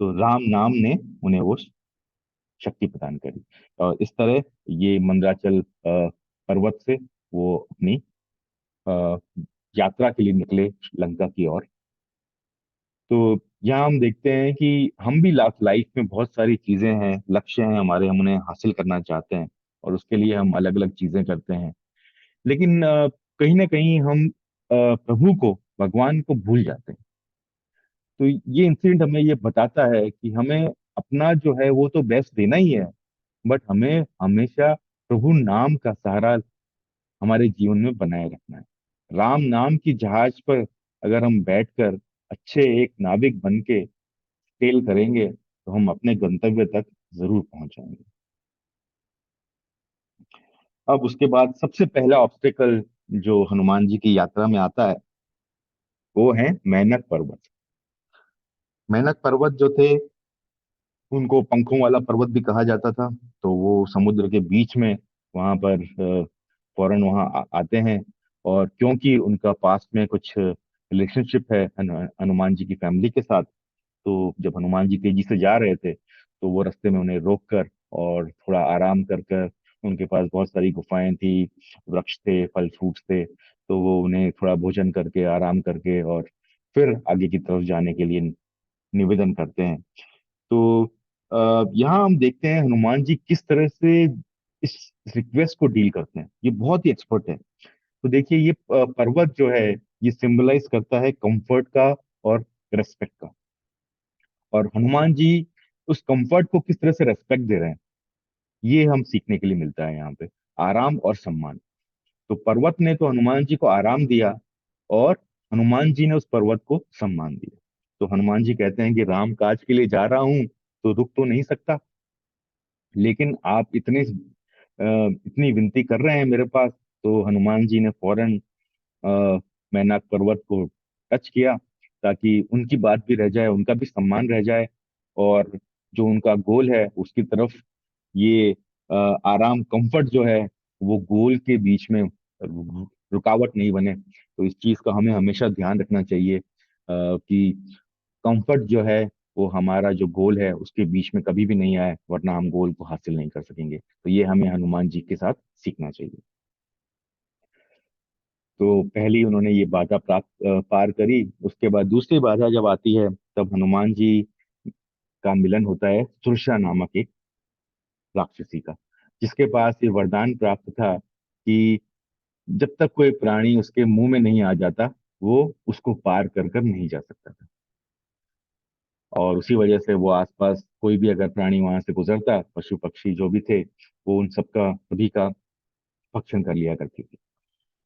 तो राम नाम ने उन्हें वो शक्ति प्रदान करी। और इस तरह ये मंदराचल पर्वत से वो अपनी अ, यात्रा के लिए निकले लंका की ओर। तो यहाँ हम देखते हैं कि हम भी लाइफ में बहुत सारी चीजें हैं, लक्ष्य हैं हमारे, हम उन्हें हासिल करना चाहते हैं, और उसके लिए हम अलग अलग चीजें करते हैं। लेकिन कहीं ना कहीं हम प्रभु को, भगवान को भूल जाते हैं। तो ये इंसिडेंट हमें ये बताता है कि हमें अपना जो है वो तो बेस्ट देना ही है, बट हमें हमेशा प्रभु नाम का सहारा हमारे जीवन में बनाए रखना है। राम नाम की जहाज पर अगर हम बैठकर अच्छे एक नाविक बन के सेल करेंगे, तो हम अपने गंतव्य तक जरूर पहुंच जाएंगे। अब उसके बाद सबसे पहला ऑब्स्टेकल जो हनुमान जी की यात्रा में आता है वो है मैनक पर्वत। मैनक पर्वत जो थे, उनको पंखों वाला पर्वत भी कहा जाता था। तो वो समुद्र के बीच में वहां पर फौरन वहां आते हैं। और क्योंकि उनका पास्ट में कुछ रिलेशनशिप है हनुमान जी की फैमिली के साथ, तो जब हनुमान जी तेजी से जा रहे थे तो वो रास्ते में उन्हें रोक कर और थोड़ा आराम कर कर, उनके पास बहुत सारी गुफाएं थी, वृक्ष थे, फल फ्रूट्स थे, तो वो उन्हें थोड़ा भोजन करके आराम करके और फिर आगे की तरफ जाने के लिए निवेदन करते हैं। तो यहाँ हम देखते हैं हनुमान जी किस तरह से इस रिक्वेस्ट को डील करते हैं। ये बहुत ही एक्सपर्ट है। तो देखिए, ये पर्वत जो है, ये सिंबलाइज करता है कंफर्ट का और रेस्पेक्ट का। और हनुमान जी उस कंफर्ट को किस तरह से रेस्पेक्ट दे रहे हैं, ये हम सीखने के लिए मिलता है यहाँ पे। आराम और सम्मान। तो पर्वत ने तो हनुमान जी को आराम दिया, और हनुमान जी ने उस पर्वत को सम्मान दिया। तो हनुमान जी कहते हैं कि राम काज के लिए जा रहा हूं, तो रुक तो नहीं सकता, लेकिन आप इतनी विनती कर रहे हैं मेरे पास। तो हनुमान जी ने फौरन मैनाक पर्वत को टच किया, ताकि उनकी बात भी रह जाए, उनका भी सम्मान रह जाए, और जो उनका गोल है उसकी तरफ ये आराम, कंफर्ट जो है, वो गोल के बीच में रुकावट नहीं बने। तो इस चीज का हमें हमेशा ध्यान रखना चाहिए कि कंफर्ट जो है वो हमारा जो गोल है उसके बीच में कभी भी नहीं आए, वरना हम गोल को हासिल नहीं कर सकेंगे। तो ये हमें हनुमान जी के साथ सीखना चाहिए। तो पहली उन्होंने ये बाधा पार करी। उसके बाद दूसरी बाधा जब आती है, तब हनुमान जी का मिलन होता है सुरसा नामक एक राक्षसी का, जिसके पास ये वरदान प्राप्त था कि जब तक कोई प्राणी उसके मुंह में नहीं आ जाता, वो उसको पार कर कर नहीं जा सकता था। और उसी वजह से वो आसपास कोई भी अगर प्राणी वहां से गुजरता, पशु पक्षी जो भी थे, वो उन सबका, सभी का भक्षण कर लिया करती थी।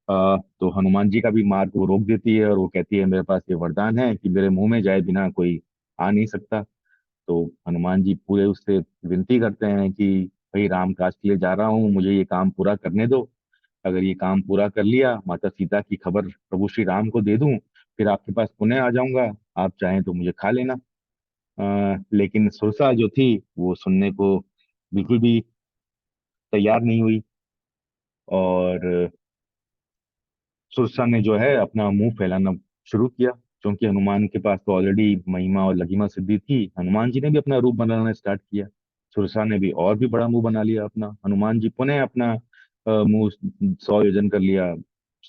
तो हनुमान जी का भी मार्ग वो रोक देती है, और वो कहती है मेरे पास ये वरदान है कि मेरे मुंह में जाए बिना कोई आ नहीं सकता। तो हनुमान जी पूरे उससे विनती करते हैं कि भाई, राम काज के लिए जा रहा हूँ, मुझे ये काम पूरा करने दो। अगर ये काम पूरा कर लिया, माता सीता की खबर प्रभु श्री राम को दे दूं, फिर आपके पास पुनः आ जाऊंगा। आप चाहें तो मुझे खा लेना। लेकिन सुरसा जो थी, वो सुनने को बिल्कुल भी तैयार नहीं हुई। और सुरसा ने जो है अपना मुंह फैलाना शुरू किया, क्योंकि हनुमान के पास तो ऑलरेडी महिमा और लघिमा सिद्धि थी। हनुमान जी ने भी अपना रूप बनाना स्टार्ट किया। सुरसा ने भी और भी बड़ा मुंह बना लिया अपना। हनुमान जी पुनः अपना मुंह 100 योजन कर लिया।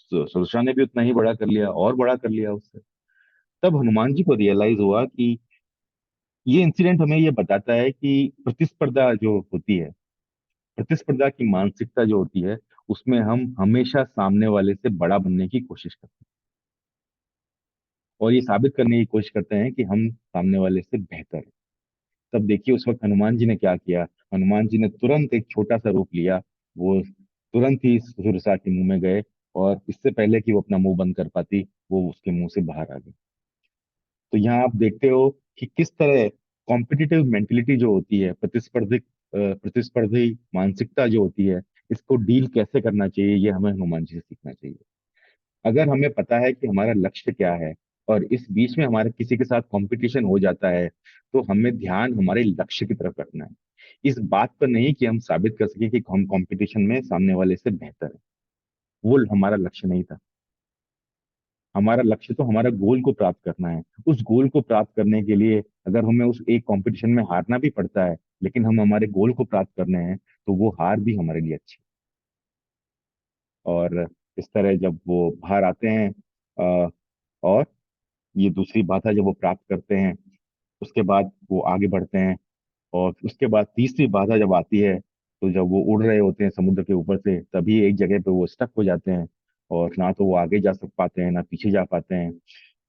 सुरसा ने भी उतना ही बड़ा कर लिया, और बड़ा कर लिया उससे। तब हनुमान जी को रियलाइज हुआ कि ये इंसिडेंट हमें ये बताता है कि प्रतिस्पर्धा जो होती है, प्रतिस्पर्धा की मानसिकता जो होती है, उसमें हम हमेशा सामने वाले से बड़ा बनने की कोशिश करते हैं, और ये साबित करने की कोशिश करते हैं कि हम सामने वाले से बेहतर हैं। तब देखिए उस वक्त हनुमान जी ने क्या किया। हनुमान जी ने तुरंत एक छोटा सा रूप लिया। वो तुरंत ही सुरसा के मुंह में गए, और इससे पहले कि वो अपना मुंह बंद कर पाती, वो उसके मुंह से बाहर आ गई। तो यहाँ आप देखते हो कि किस तरह कॉम्पिटिटिव मेंटेलिटी जो होती है, प्रतिस्पर्धी मानसिकता जो होती है, इसको डील कैसे करना चाहिए, ये हमें हनुमान जी से सीखना चाहिए। अगर हमें पता है कि हमारा लक्ष्य क्या है, और इस बीच में हमारे किसी के साथ कंपटीशन हो जाता है, तो हमें ध्यान हमारे लक्ष्य की तरफ रखना है। इस बात पर नहीं कि हम साबित कर सके कि हम कंपटीशन में सामने वाले से बेहतर है। वो हमारा लक्ष्य नहीं था। हमारा लक्ष्य तो हमारा गोल को प्राप्त करना है। उस गोल को प्राप्त करने के लिए अगर हमें उस एक कंपटीशन में हारना भी पड़ता है, लेकिन हम हमारे गोल को प्राप्त करने हैं, तो वो हार भी हमारे लिए अच्छी है। और इस तरह जब वो बाहर आते हैं, और ये दूसरी बाधा जब वो प्राप्त करते हैं, उसके बाद वो आगे बढ़ते हैं। और उसके बाद तीसरी बाधा जब आती है, तो जब वो उड़ रहे होते हैं समुद्र के ऊपर से, तभी एक जगह पे वो स्टक हो जाते हैं, और ना तो वो आगे जा सक पाते हैं, ना पीछे जा पाते हैं,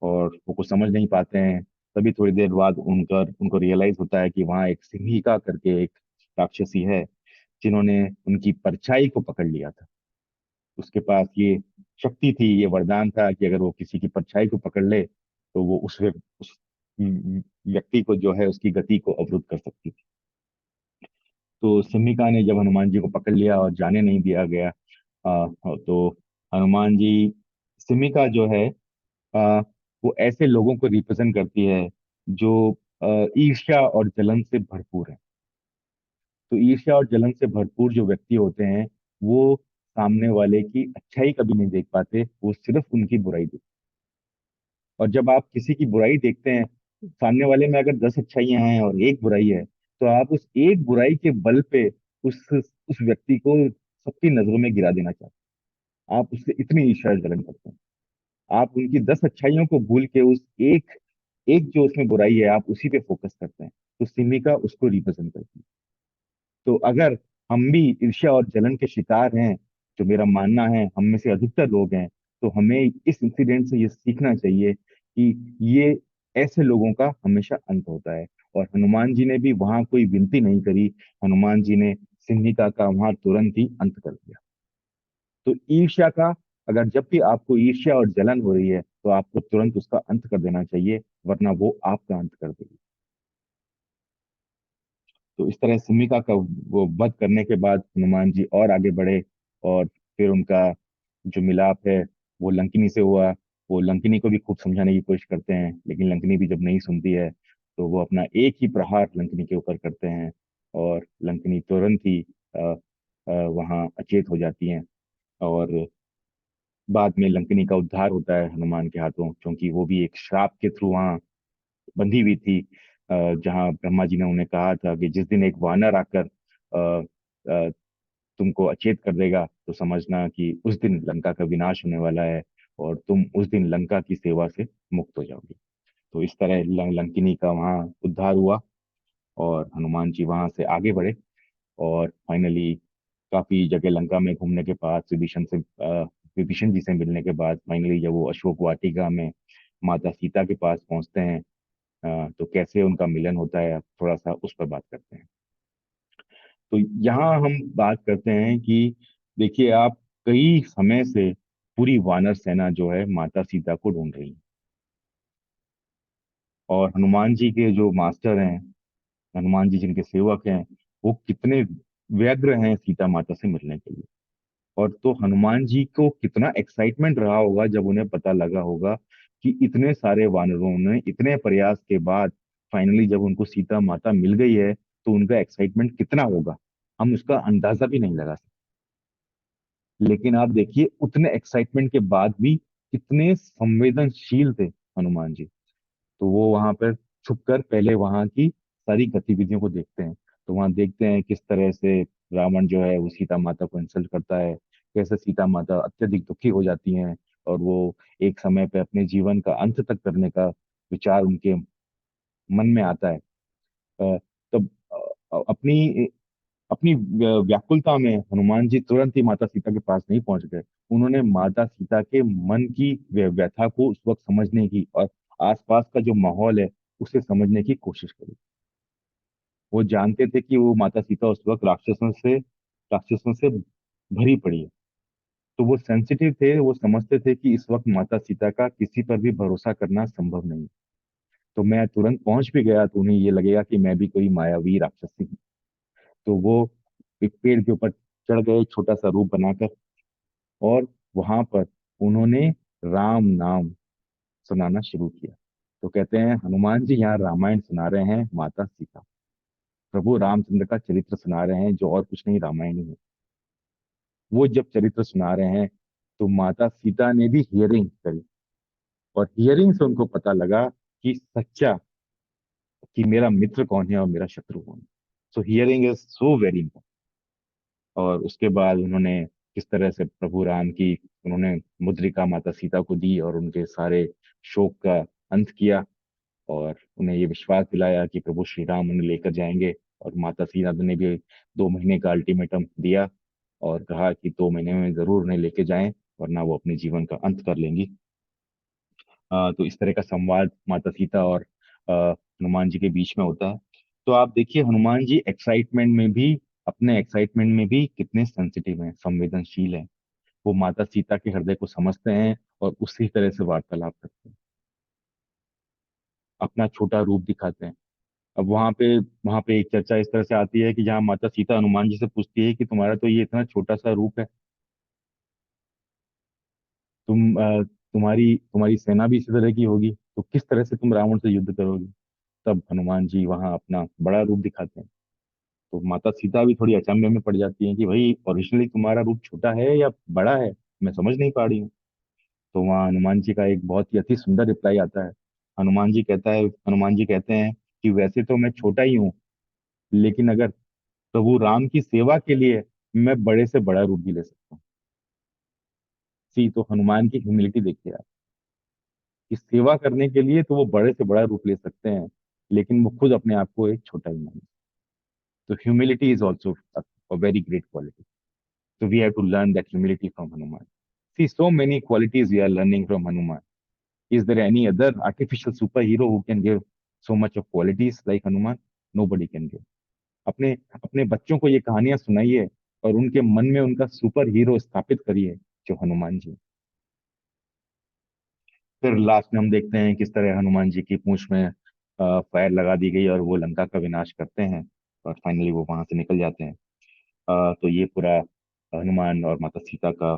और वो कुछ समझ नहीं पाते हैं। तभी थोड़ी देर बाद उनको रियलाइज होता है कि वहाँ एक सिंहिका करके एक राक्षसी है, जिन्होंने उनकी परछाई को पकड़ लिया था। उसके पास ये शक्ति थी, ये वरदान था कि अगर वो किसी की परछाई को पकड़ ले, तो वो उस व्यक्ति को जो है उसकी गति को अवरुद्ध कर सकती थी। तो सिमिका ने जब हनुमान जी को पकड़ लिया और जाने नहीं दिया गया, तो हनुमान जी, सिमिका जो है, आ, वो ऐसे लोगों को रिप्रेजेंट करती है जो ईर्ष्या और जलन से भरपूर है। तो ईर्ष्या और जलन से भरपूर जो व्यक्ति होते हैं, वो सामने वाले की अच्छाई कभी नहीं देख पाते, वो सिर्फ उनकी बुराई देखते। और जब आप किसी की बुराई देखते हैं, सामने वाले में अगर 10 अच्छाइयां हैं और एक बुराई है, तो आप उस एक बुराई के बल पे उस व्यक्ति को सबकी नजरों में गिरा देना चाहते हैं। आप उससे इतनी ईर्ष्या जलन करते हैं। आप उनकी 10 अच्छाइयों को भूल के उस एक एक जो उसमें बुराई है, आप उसी पे फोकस करते हैं। तो सिमिका उसको रिप्रेजेंट करती है। तो अगर हम भी ईर्ष्या और जलन के शिकार हैं, जो मेरा मानना है हम में से अधिकतर लोग हैं, तो हमें इस इंसिडेंट से ये सीखना चाहिए कि ये ऐसे लोगों का हमेशा अंत होता है। और हनुमान जी ने भी वहां कोई विनती नहीं करी। हनुमान जी ने सिंहिका का वहां तुरंत ही अंत कर दिया। तो ईर्ष्या का, अगर जब भी आपको ईर्ष्या और जलन हो रही है, तो आपको तुरंत उसका अंत कर देना चाहिए, वरना वो आपका अंत कर देगी। तो इस तरह सिमिका का वो वध करने के बाद हनुमान जी और आगे बढ़े, और फिर उनका जो मिलाप है वो लंकिनी से हुआ। वो लंकिनी को भी खूब समझाने की कोशिश करते हैं, लेकिन लंकिनी भी जब नहीं सुनती है, तो वो अपना एक ही प्रहार लंकिनी के ऊपर करते हैं, और लंकिनी तुरंत ही वहां अचेत हो जाती हैं। और बाद में लंकिनी का उद्धार होता है हनुमान के हाथों, क्योंकि वो भी एक श्राप के थ्रू वहां बंधी हुई थी। जहां ब्रह्मा जी ने उन्हें कहा था कि जिस दिन एक वानर आकर तुमको अचेत कर देगा, तो समझना कि उस दिन लंका का विनाश होने वाला है, और तुम उस दिन लंका की सेवा से मुक्त हो जाओगे। तो इस तरह लंकिनी का वहाँ उद्धार हुआ, और हनुमान जी वहां से आगे बढ़े। और फाइनली काफी जगह लंका में घूमने के बाद विभीषण जी से मिलने के बाद फाइनली जब वो अशोक वाटिका में माता सीता के पास पहुंचते हैं, तो कैसे उनका मिलन होता है, अब थोड़ा सा उस पर बात करते हैं। तो यहाँ हम बात करते हैं कि देखिए आप, कई समय से पूरी वानर सेना जो है माता सीता को ढूंढ रही है। और हनुमान जी के जो मास्टर हैं, हनुमान जी जिनके सेवक हैं, वो कितने व्यग्र हैं सीता माता से मिलने के लिए। और तो हनुमान जी को कितना एक्साइटमेंट रहा होगा जब उन्हें पता लगा होगा कि इतने सारे वानरों ने इतने प्रयास के बाद फाइनली जब उनको सीता माता मिल गई है, तो उनका एक्साइटमेंट कितना होगा, हम उसका अंदाजा भी नहीं लगा सकते। लेकिन आप देखिए उतने एक्साइटमेंट के बाद भी कितने संवेदनशील थे हनुमान जी। तो वो वहां पर छुपकर पहले वहां की सारी गतिविधियों को देखते हैं। तो वहां देखते हैं किस तरह से रावण जो है वो सीता माता को इंसल्ट करता है, कैसे सीता माता अत्यधिक दुखी हो जाती हैं, और वो एक समय पे अपने जीवन का अंत तक करने का विचार उनके मन में आता है। तब अपनी अपनी व्याकुलता में हनुमान जी तुरंत ही माता सीता के पास नहीं पहुंच गए। उन्होंने माता सीता के मन की व्यथा को उस वक्त समझने की, और आसपास का जो माहौल है उसे समझने की कोशिश करी। वो जानते थे कि वो माता सीता उस वक्त राक्षसों से भरी पड़ी है। तो वो सेंसिटिव थे, वो समझते थे कि इस वक्त माता सीता का किसी पर भी भरोसा करना संभव नहीं। तो मैं तुरंत पहुंच भी गया तो उन्हें ये लगेगा कि मैं भी कोई मायावी राक्षसी हूँ। तो वो एक पेड़ के ऊपर चढ़ गए छोटा सा रूप बनाकर, और वहां पर उन्होंने राम नाम सुनाना शुरू किया। तो कहते हैं हनुमान जी यहाँ रामायण सुना रहे हैं माता सीता, प्रभु रामचंद्र का चरित्र सुना रहे हैं, जो और कुछ नहीं रामायण ही है। वो जब चरित्र सुना रहे हैं, तो माता सीता ने भी हियरिंग करी, और हियरिंग से उनको पता लगा कि सच्चा, कि मेरा मित्र कौन है और मेरा शत्रु कौन है। सो हियरिंग इज सो वेरी। और उसके बाद उन्होंने किस तरह से प्रभु राम की उन्होंने मुद्रिका माता सीता को दी, और उनके सारे शोक का अंत किया, और उन्हें ये विश्वास दिलाया कि प्रभु श्री राम उन्हें लेकर जाएंगे। और माता सीता ने भी 2 महीने का अल्टीमेटम दिया, और कहा कि 2 महीने में जरूर उन्हें लेके जाएं, वरना वो अपने जीवन का अंत कर लेंगी। तो इस तरह का संवाद माता सीता और हनुमान जी के बीच में होता है। तो आप देखिए हनुमान जी एक्साइटमेंट में भी, अपने एक्साइटमेंट में भी कितने सेंसिटिव हैं, संवेदनशील हैं। वो माता सीता के हृदय को समझते हैं, और उसी तरह से वार्तालाप करते हैं, अपना छोटा रूप दिखाते हैं। अब वहां पे एक चर्चा इस तरह से आती है कि जहाँ माता सीता हनुमान जी से पूछती है कि तुम्हारा तो ये इतना छोटा सा रूप है, तुम्हारी तुम्हारी सेना भी इसी तरह की होगी, तो किस तरह से तुम रावण से युद्ध करोगे। तब हनुमान जी वहां अपना बड़ा रूप दिखाते हैं। तो माता सीता भी थोड़ी अचंभे में पड़ जाती हैं कि भाई ओरिजिनली तुम्हारा रूप छोटा है या बड़ा है, मैं समझ नहीं पा रही हूँ। तो वहाँ हनुमान जी का एक बहुत ही अति सुंदर रिप्लाई आता है। हनुमान जी कहते हैं कि वैसे तो मैं छोटा ही हूँ, लेकिन अगर प्रभु राम की सेवा के लिए मैं बड़े से बड़ा रूप भी ले सकता हूँ। सी तो हनुमान की ह्यूमिलिटी देखिए आप, कि सेवा करने के लिए तो वो बड़े से बड़ा रूप ले सकते हैं, लेकिन वो खुद अपने आप को एक छोटा ही मानते हैं। तो humility is also a very great quality. So we have to learn that humility from Hanuman. See, so many qualities we are learning from Hanuman. Is there any other artificial superhero who can give so much of qualities like Hanuman? Nobody can give. अपने अपने बच्चों को ये कहानियां सुनाइए और उनके मन में उनका सुपर हीरो स्थापित करिए, जो हनुमान जी। फिर लास्ट में हम देखते हैं किस तरह हनुमान जी की पूंछ में फायर लगा दी गई और वो लंका का विनाश करते हैं, और फाइनली वो वहां से निकल जाते हैं। तो ये पूरा हनुमान और माता सीता का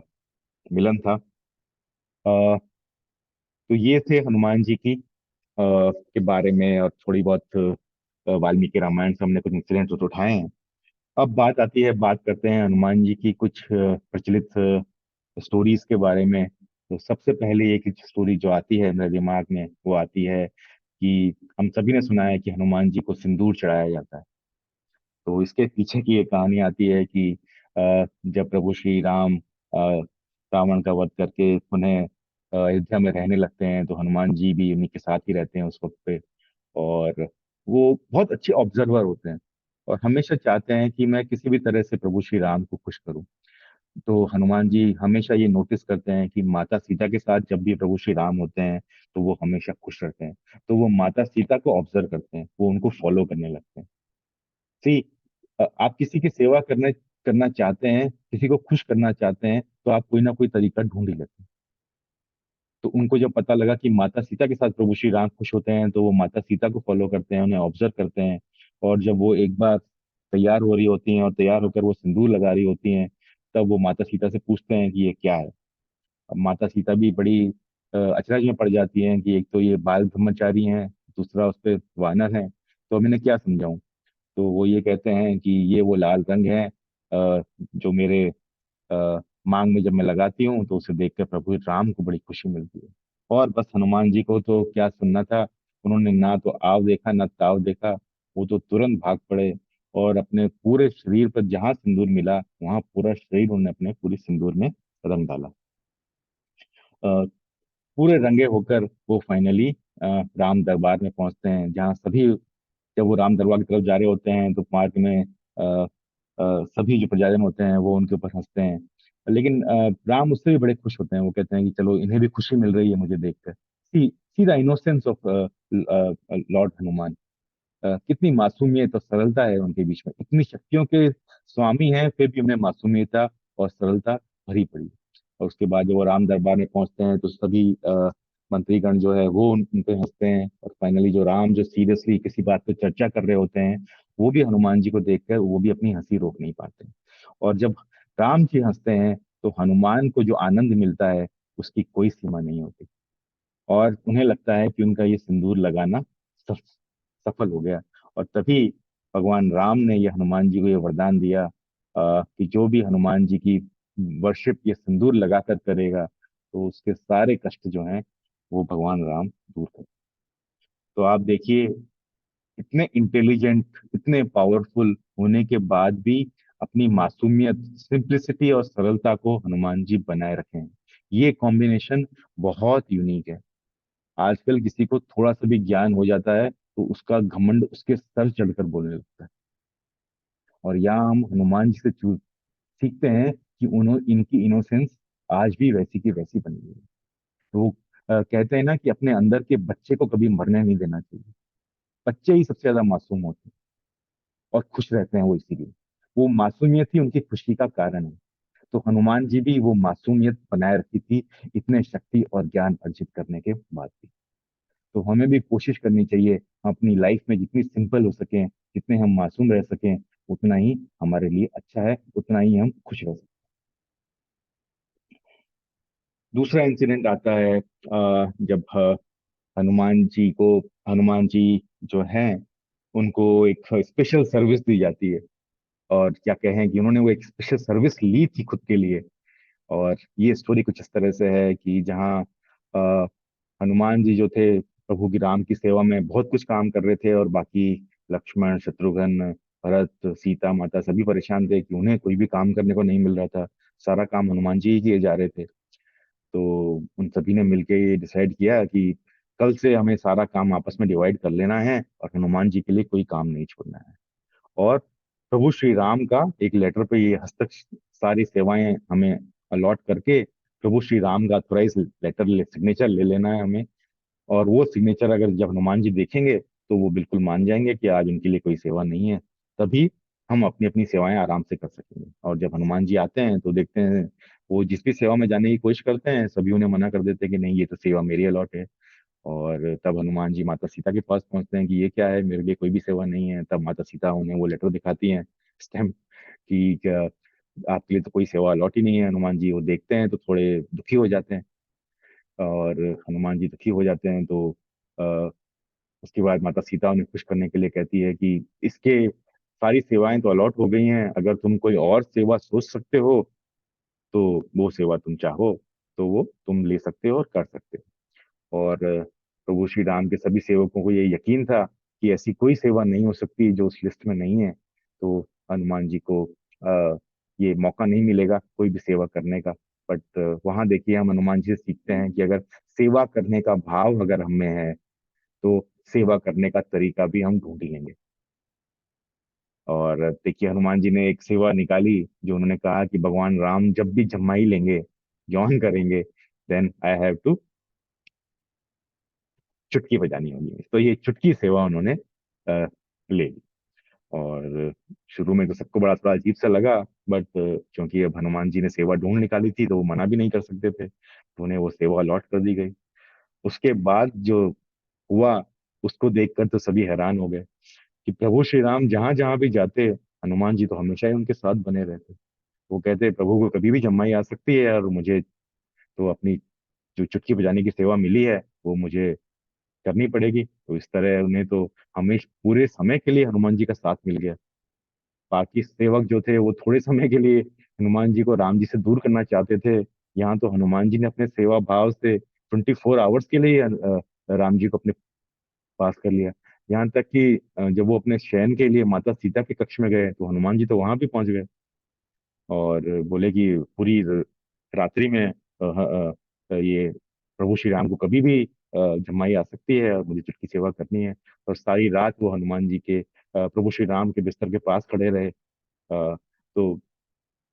मिलन था। अ, तो ये थे हनुमान जी की के बारे में, और थोड़ी बहुत वाल्मीकि रामायण से हमने कुछ इंसिडेंट्स उठाए हैं। अब बात करते हैं हनुमान जी की कुछ प्रचलित स्टोरीज के बारे में। तो सबसे पहले एक स्टोरी जो आती है मेरे दिमाग में, वो आती है कि हम सभी ने सुना है कि हनुमान जी को सिंदूर चढ़ाया जाता है। तो इसके पीछे की एक कहानी आती है कि जब प्रभु श्री राम रावण का वध करके उन्हें अयोध्या में रहने लगते हैं, तो हनुमान जी भी उन्हीं के साथ ही रहते हैं उस वक्त पे। और वो बहुत अच्छे ऑब्जर्वर होते हैं और हमेशा चाहते हैं कि मैं किसी भी तरह से प्रभु श्री राम को खुश करूं। तो हनुमान जी हमेशा ये नोटिस करते हैं कि माता सीता के साथ जब भी प्रभु श्री राम होते हैं, तो वो हमेशा खुश रहते हैं। तो वो माता सीता को ऑब्जर्व करते हैं, वो उनको फॉलो करने लगते हैं। सी, आप किसी की सेवा करना चाहते हैं, किसी को खुश करना चाहते हैं, तो आप कोई ना कोई तरीका ढूंढ ही लेते हैं। तो उनको जब पता लगा कि माता सीता के साथ प्रभु श्री राम खुश होते हैं, तो वो माता सीता को फॉलो करते हैं, उन्हें ऑब्जर्व करते हैं। और जब वो एक बार तैयार हो रही होती हैं और तैयार होकर वो सिंदूर लगा रही होती हैं, तब वो माता सीता से पूछते हैं कि ये क्या है। अब माता सीता भी बड़ी अचरज में पड़ जाती हैं कि एक तो ये बाल ब्रह्मचारी हैं, दूसरा उस पे वानर है, तो अब इन्हें क्या समझाऊं। तो वो ये कहते हैं कि ये वो लाल रंग है जो मेरे मांग में जब मैं लगाती हूँ, तो उसे देखकर प्रभु राम को बड़ी खुशी मिलती है। और बस हनुमान जी को तो क्या सुनना था, उन्होंने ना तो आव देखा ना ताव देखा, वो तो तुरंत भाग पड़े और अपने पूरे शरीर पर जहां सिंदूर मिला वहां पूरा शरीर उन्होंने अपने पूरी सिंदूर में रंग डाला। पूरे रंगे होकर वो फाइनली राम दरबार में पहुंचते हैं, जहाँ सभी, जब वो राम दरबार की तरफ जा रहे होते हैं तो पार्क में सभी जो प्रजाजन होते हैं वो उनके ऊपर हंसते हैं। लेकिन राम उससे भी बड़े खुश होते हैं, वो कहते हैं कि चलो इन्हें भी खुशी मिल रही है मुझे देखकर। See see the innocence of lord Hanuman. कितनी मासूमियत और सरलता है उनके बीच में, इतनी शक्तियों के स्वामी हैं फिर भी उन्हें मासूमियता और सरलता भरी पड़ी। और उसके बाद जब वो राम दरबार में पहुंचते हैं, तो सभी मंत्रीगण जो है वो उन पे हंसते हैं, और फाइनली जो राम जो सीरियसली किसी बात पे चर्चा कर रहे होते हैं, वो भी हनुमान जी को देखकर वो भी अपनी हंसी रोक नहीं पाते। और जब राम जी हंसते हैं, तो हनुमान को जो आनंद मिलता है उसकी कोई सीमा नहीं होती, और उन्हें लगता है कि उनका ये सिंदूर लगाना सफ, सफल हो गया। और तभी भगवान राम ने ये हनुमान जी को ये वरदान दिया कि जो भी हनुमान जी की वर्शिप ये सिंदूर लगाकर करेगा, तो उसके सारे कष्ट जो हैं वो भगवान राम दूर कर। तो आप देखिए, इतने इंटेलिजेंट, इतने पावरफुल होने के बाद भी अपनी मासूमियत, सिंप्लिसिटी और सरलता को हनुमान जी बनाए रखे हैं। ये कॉम्बिनेशन बहुत यूनिक है। आजकल किसी को थोड़ा सा भी ज्ञान हो जाता है तो उसका घमंड उसके सर चढ़कर बोलने लगता है। और यहाँ हम हनुमान जी से सीखते हैं कि उन्होंने, इनकी इनोसेंस आज भी वैसी की वैसी बनी हुई है। तो वो कहते हैं ना कि अपने अंदर के बच्चे को कभी मरने नहीं देना चाहिए। बच्चे ही सबसे ज्यादा मासूम होते हैं और खुश रहते हैं, वो इसीलिए, वो मासूमियत ही उनकी खुशी का कारण है। तो हनुमान जी भी वो मासूमियत बनाए रखी थी, इतने शक्ति और ज्ञान अर्जित करने के बाद भी। तो हमें भी कोशिश करनी चाहिए हम अपनी लाइफ में जितनी सिंपल हो सकें, जितने हम मासूम रह सकें, उतना ही हमारे लिए अच्छा है, उतना ही हम खुश रह सकते हैं। दूसरा इंसिडेंट आता है जब हनुमान जी जो हैं, उनको एक स्पेशल सर्विस दी जाती है। और क्या कहें कि उन्होंने वो एक स्पेशल सर्विस ली थी खुद के लिए। और ये स्टोरी कुछ इस तरह से है कि जहाँ अ, हनुमान जी जो थे प्रभु की राम की सेवा में बहुत कुछ काम कर रहे थे, और बाकी लक्ष्मण, शत्रुघ्न, भरत, सीता माता सभी परेशान थे कि उन्हें कोई भी काम करने को नहीं मिल रहा था। सारा काम हनुमान जी ही किए जा रहे थे। तो उन सभी ने मिलके ये डिसाइड किया कि कल से हमें सारा काम आपस में डिवाइड कर लेना है और हनुमान जी के लिए कोई काम नहीं छोड़ना है। और प्रभु श्री राम का एक लेटर पे ये हस्तक सारी सेवाएं हमें अलॉट करके प्रभु श्री राम का थोराइज लेटर सिग्नेचर ले लेना है हमें। और वो सिग्नेचर अगर जब हनुमान जी देखेंगे तो वो बिल्कुल मान जाएंगे कि आज उनके लिए कोई सेवा नहीं है। तभी हम अपनी अपनी सेवाएं आराम से कर सकेंगे। और जब हनुमान जी आते हैं तो देखते हैं वो जिस भी सेवा में जाने की कोशिश करते हैं सभी उन्हें मना कर देते हैं कि नहीं, ये तो सेवा मेरी अलॉट है। और तब हनुमान जी माता सीता के पास पहुंचते हैं कि ये क्या है, मेरे लिए कोई भी सेवा नहीं है। तब माता सीता उन्हें वो लेटर दिखाती हैं, स्टैम्प, कि क्या आपके लिए तो कोई सेवा अलॉट ही नहीं है। हनुमान जी वो देखते हैं तो थोड़े दुखी हो जाते हैं। और हनुमान जी दुखी हो जाते हैं तो अ, उसके बाद माता सीता उन्हें खुश करने के लिए कहती है कि इसके सारी सेवाएं तो अलॉट हो गई हैं, अगर तुम कोई और सेवा सोच सकते हो तो वो सेवा तुम चाहो तो वो तुम ले सकते हो और कर सकते हो। और प्रभु श्री राम के सभी सेवकों को ये यकीन था कि ऐसी कोई सेवा नहीं हो सकती जो उस लिस्ट में नहीं है। तो हनुमान जी को ये मौका नहीं मिलेगा कोई भी सेवा करने का। बट वहां देखिए हम हनुमान जी से सीखते हैं कि अगर सेवा करने का भाव अगर हमें है तो सेवा करने का तरीका भी हम ढूंढ ही लेंगे। और देखिए हनुमान जी ने एक सेवा निकाली जो उन्होंने कहा कि भगवान राम जब भी जम्माई लेंगे, यौन करेंगे, देन आई हैव टू चुटकी बजानी होगी। तो ये चुटकी सेवा उन्होंने ले ली। और शुरू में तो सबको बड़ा थोड़ा अजीब सा लगा, बट क्योंकि अब हनुमान जी ने सेवा ढूंढ निकाली थी तो वो मना भी नहीं कर सकते थे, तो उन्हें वो सेवा अलॉट कर दी गई। उसके बाद जो हुआ उसको देखकर तो सभी हैरान हो गए कि प्रभु श्री राम जहां जहां भी जाते हनुमान जी तो हमेशा ही उनके साथ बने रहते। वो कहते प्रभु को कभी भी जम्माई आ सकती है और मुझे तो अपनी जो चुटकी बजाने की सेवा मिली है वो मुझे करनी पड़ेगी। तो इस तरह उन्हें तो हमेशा पूरे समय के लिए हनुमान जी का साथ मिल गया। बाकी सेवक जो थे वो थोड़े समय के लिए हनुमान जी को राम जी से दूर करना चाहते थे। यहाँ तो हनुमान जी ने अपने सेवा भाव से 24 आवर्स के लिए राम जी को अपने पास कर लिया। यहाँ तक कि जब वो अपने शयन के लिए माता सीता के कक्ष में गए तो हनुमान जी तो वहां भी पहुंच गए और बोले कि पूरी रात्रि में ये प्रभु श्री राम को कभी भी जम्माई आ सकती है और मुझे चुटकी सेवा करनी है। और सारी रात वो हनुमान जी के प्रभु श्री राम के बिस्तर के पास खड़े रहे। तो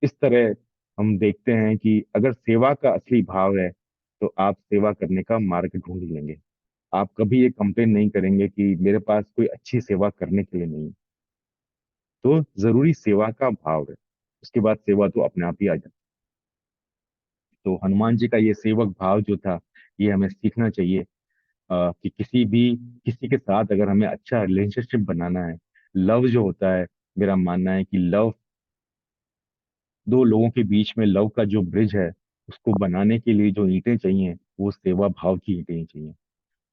इस तरह हम देखते हैं कि अगर सेवा का असली भाव है तो आप सेवा करने का मार्ग ढूंढ ही लेंगे। आप कभी ये कंप्लेन नहीं करेंगे कि मेरे पास कोई अच्छी सेवा करने के लिए नहीं है। तो जरूरी सेवा का भाव है, उसके बाद सेवा तो अपने आप ही आ जाती है। तो हनुमान जी का ये सेवक भाव जो था ये हमें सीखना चाहिए कि किसी के साथ अगर हमें अच्छा रिलेशनशिप बनाना है, लव जो होता है, मेरा मानना है कि लव, दो लोगों के बीच में लव का जो ब्रिज है उसको बनाने के लिए जो ईंटें चाहिए वो सेवा भाव की ईंटें ही चाहिए।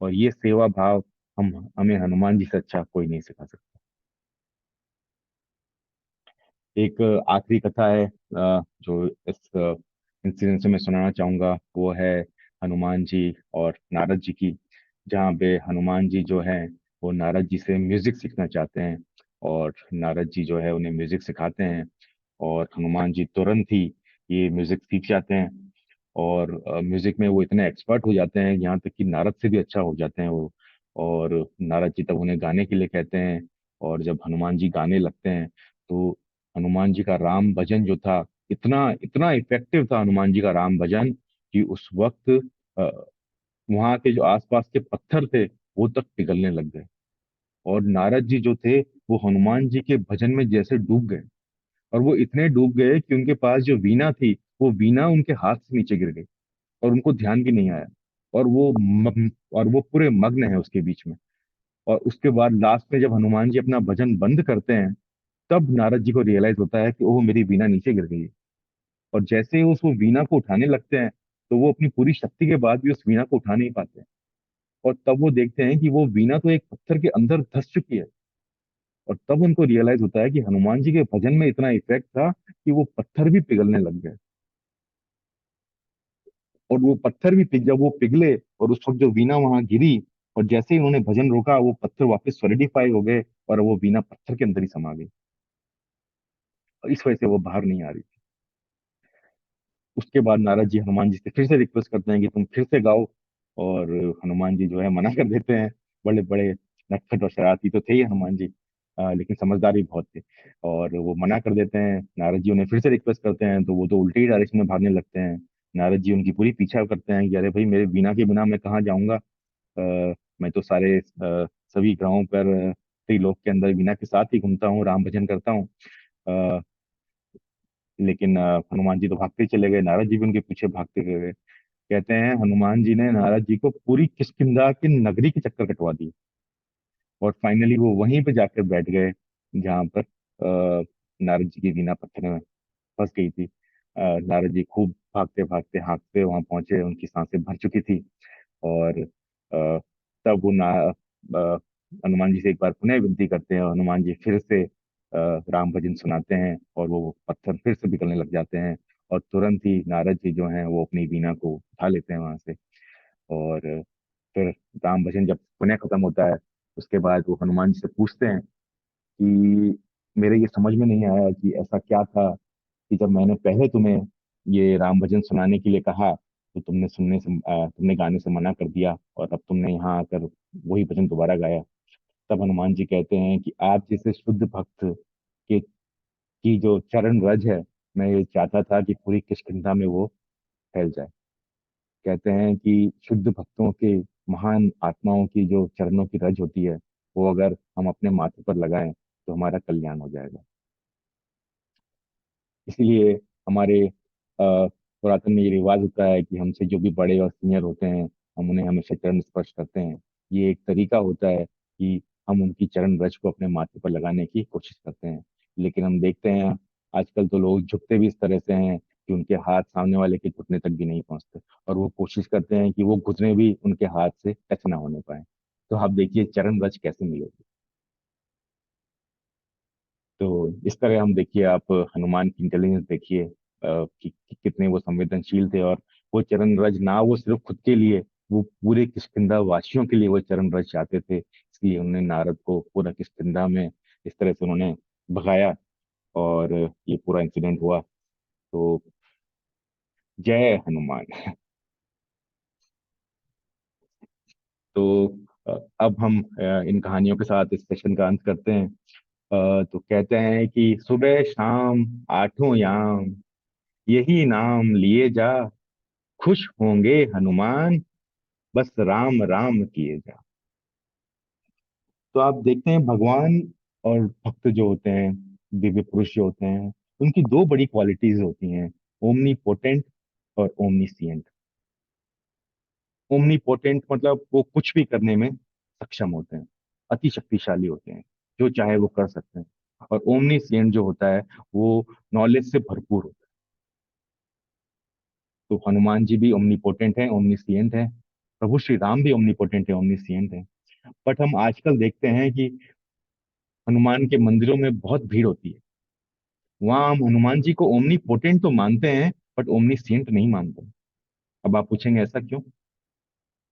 और ये सेवा भाव हम हमें हनुमान जी से अच्छा कोई नहीं सिखा सकता। एक आखिरी कथा है जो इस इंसिडेंट से मैं सुनाना चाहूंगा, वो है हनुमान जी और नारद जी की। जहाँ पे हनुमान जी जो है वो नारद जी से म्यूजिक सीखना चाहते हैं और नारद जी जो है उन्हें म्यूजिक सिखाते हैं। और हनुमान जी तुरंत ही ये म्यूजिक सीख जाते हैं और म्यूजिक में वो इतने एक्सपर्ट हो जाते हैं, यहाँ तक कि नारद से भी अच्छा हो जाते हैं वो। और नारद जी तब उन्हें गाने के लिए कहते हैं। और जब हनुमान जी गाने लगते हैं तो हनुमान जी का राम भजन जो था, इतना इतना इफेक्टिव था हनुमान जी का राम भजन कि उस वक्त वहां के जो आसपास के पत्थर थे वो तक पिघलने लग गए। और नारद जी जो थे वो हनुमान जी के भजन में जैसे डूब गए। और वो इतने डूब गए कि उनके पास जो वीणा थी वो वीणा उनके हाथ से नीचे गिर गई और उनको ध्यान भी नहीं आया। और वो पूरे मग्न है उसके बीच में। और उसके बाद लास्ट में जब हनुमान जी अपना भजन बंद करते हैं तब नारद जी को रियलाइज होता है कि ओह मेरी वीणा नीचे गिर गई है। और जैसे ही उस वो वीणा को उठाने लगते हैं तो वो अपनी पूरी शक्ति के बाद भी उस वीणा को उठा नहीं पाते हैं। और तब वो देखते हैं कि वो वीणा तो एक पत्थर के अंदर धंस चुकी है और तब उनको रियलाइज होता है कि हनुमान जी के भजन में इतना इफेक्ट था कि वो पत्थर भी पिघलने लग गए। और वो पत्थर भी जब वो पिघले और उस वक्त जो वीणा वहां गिरी, और जैसे ही उन्होंने भजन रोका, वो पत्थर वापस सॉलिडिफाई हो गए और वो वीणा पत्थर के अंदर ही समा गई। और इस वजह से वो बाहर नहीं आ रही। उसके बाद नारद जी हनुमान जी से फिर से रिक्वेस्ट करते हैं कि तुम फिर से गाओ। और हनुमान जी जो है मना कर देते हैं। बड़े बड़े नटखट और शरारती तो थे ही हनुमान जी, लेकिन समझदार भी बहुत थे। और वो मना कर देते हैं। नारद जी उन्हें फिर से रिक्वेस्ट करते हैं तो वो तो उल्टी ही डायरेक्शन में भागने लगते हैं। नारद जी उनकी पूरी पीछा करते हैं कि अरे भाई, मेरे बिना के बिना मैं कहाँ जाऊंगा। मैं तो सारे सभी ग्रहों पर, त्रिलोक के अंदर बिना के साथ ही घूमता हूँ, राम भजन करता हूँ। अ, लेकिन हनुमान जी तो भागते ही चले गए, नारद जी भी उनके पीछे भागते गए। कहते हैं हनुमान जी ने नारद जी को पूरी किष्किंधा की नगरी के चक्कर कटवा दिए। और फाइनली वो वहीं पे जाकर बैठ गए जहां पर नारद जी की वीणा पत्थर में फंस गई थी। नारद जी खूब भागते भागते हाँकते वहां पहुंचे, उनकी सांसें भर चुकी थी। और तब वो अ, हनुमान जी से एक बार पुनः विनती करते हैं, और हनुमान जी फिर से राम भजन सुनाते हैं, और वो पत्थर फिर से पिघलने लग जाते हैं। और तुरंत ही नारद जी जो हैं वो अपनी वीणा को उठा लेते हैं वहां से। और फिर राम भजन जब पुनः खत्म होता है, उसके बाद वो हनुमान जी से पूछते हैं कि मेरे ये समझ में नहीं आया कि ऐसा क्या था कि जब मैंने पहले तुम्हें ये राम भजन सुनाने के लिए कहा तो तुमने गाने से मना कर दिया, और अब तुमने यहाँ आकर वही भजन दोबारा गाया। तब हनुमान जी कहते हैं कि आप जैसे शुद्ध भक्त के की जो चरण रज है, मैं ये चाहता था कि पूरी किष्किंधा में वो फैल जाए। कहते हैं कि शुद्ध भक्तों के, महान आत्माओं की जो चरणों की रज होती है, वो अगर हम अपने माथे पर लगाएं तो हमारा कल्याण हो जाएगा। इसलिए हमारे पुरातन में ये रिवाज होता है कि हमसे जो भी बड़े और सीनियर होते हैं, हम उन्हें हमेशा चरण स्पर्श करते हैं। ये एक तरीका होता है कि हम उनकी चरण रज को अपने माथे पर लगाने की कोशिश करते हैं। लेकिन हम देखते हैं आजकल तो लोग झुकते भी इस तरह से हैं कि उनके हाथ सामने वाले के घुटने तक भी नहीं पहुंचते, और वो कोशिश करते हैं कि वो घुटने भी उनके हाथ से टच ना होने पाए। तो आप देखिए चरण रज कैसे मिलेगी। तो इस तरह हम देखिए, आप हनुमान की इंटेलिजेंस देखिए, कि कितने वो संवेदनशील थे। और वो चरण रज ना वो सिर्फ खुद के लिए, वो पूरे किष्किंधा वासियों के लिए वो चरण रज चाहते थे। इसलिए उन्होंने नारद को पूरा किष्किंधा में इस तरह से उन्होंने भगाया, और ये पूरा इंसिडेंट हुआ। तो जय हनुमान। तो अब हम इन कहानियों के साथ इस सेशन का अंत करते हैं। तो कहते हैं कि सुबह शाम आठों याम यही नाम लिए जा, खुश होंगे हनुमान, बस राम राम किए जा। तो आप देखते हैं भगवान और भक्त जो होते हैं, दिव्य पुरुष जो होते हैं, उनकी दो बड़ी क्वालिटीज होती हैं, ओमनी पोटेंट और ओमनीसिएंट। ओमनी पोटेंट मतलब वो कुछ भी करने में सक्षम होते हैं, अति शक्तिशाली होते हैं, जो चाहे वो कर सकते हैं। और ओमनीसिएंट जो होता है, वो नॉलेज से भरपूर होता है। तो हनुमान जी भी ओमनीपोटेंट हैं, ओमनीसिएंट हैं। प्रभु श्री राम भी ओमनीपोटेंट है, ओमनीसिएंट है। बट हम आजकल देखते हैं कि हनुमान के मंदिरों में बहुत भीड़ होती है। वहां हम हनुमान जी को ओमनी पोटेंट तो मानते हैं, बट ओमनी सेंट नहीं मानते। अब आप पूछेंगे ऐसा क्यों?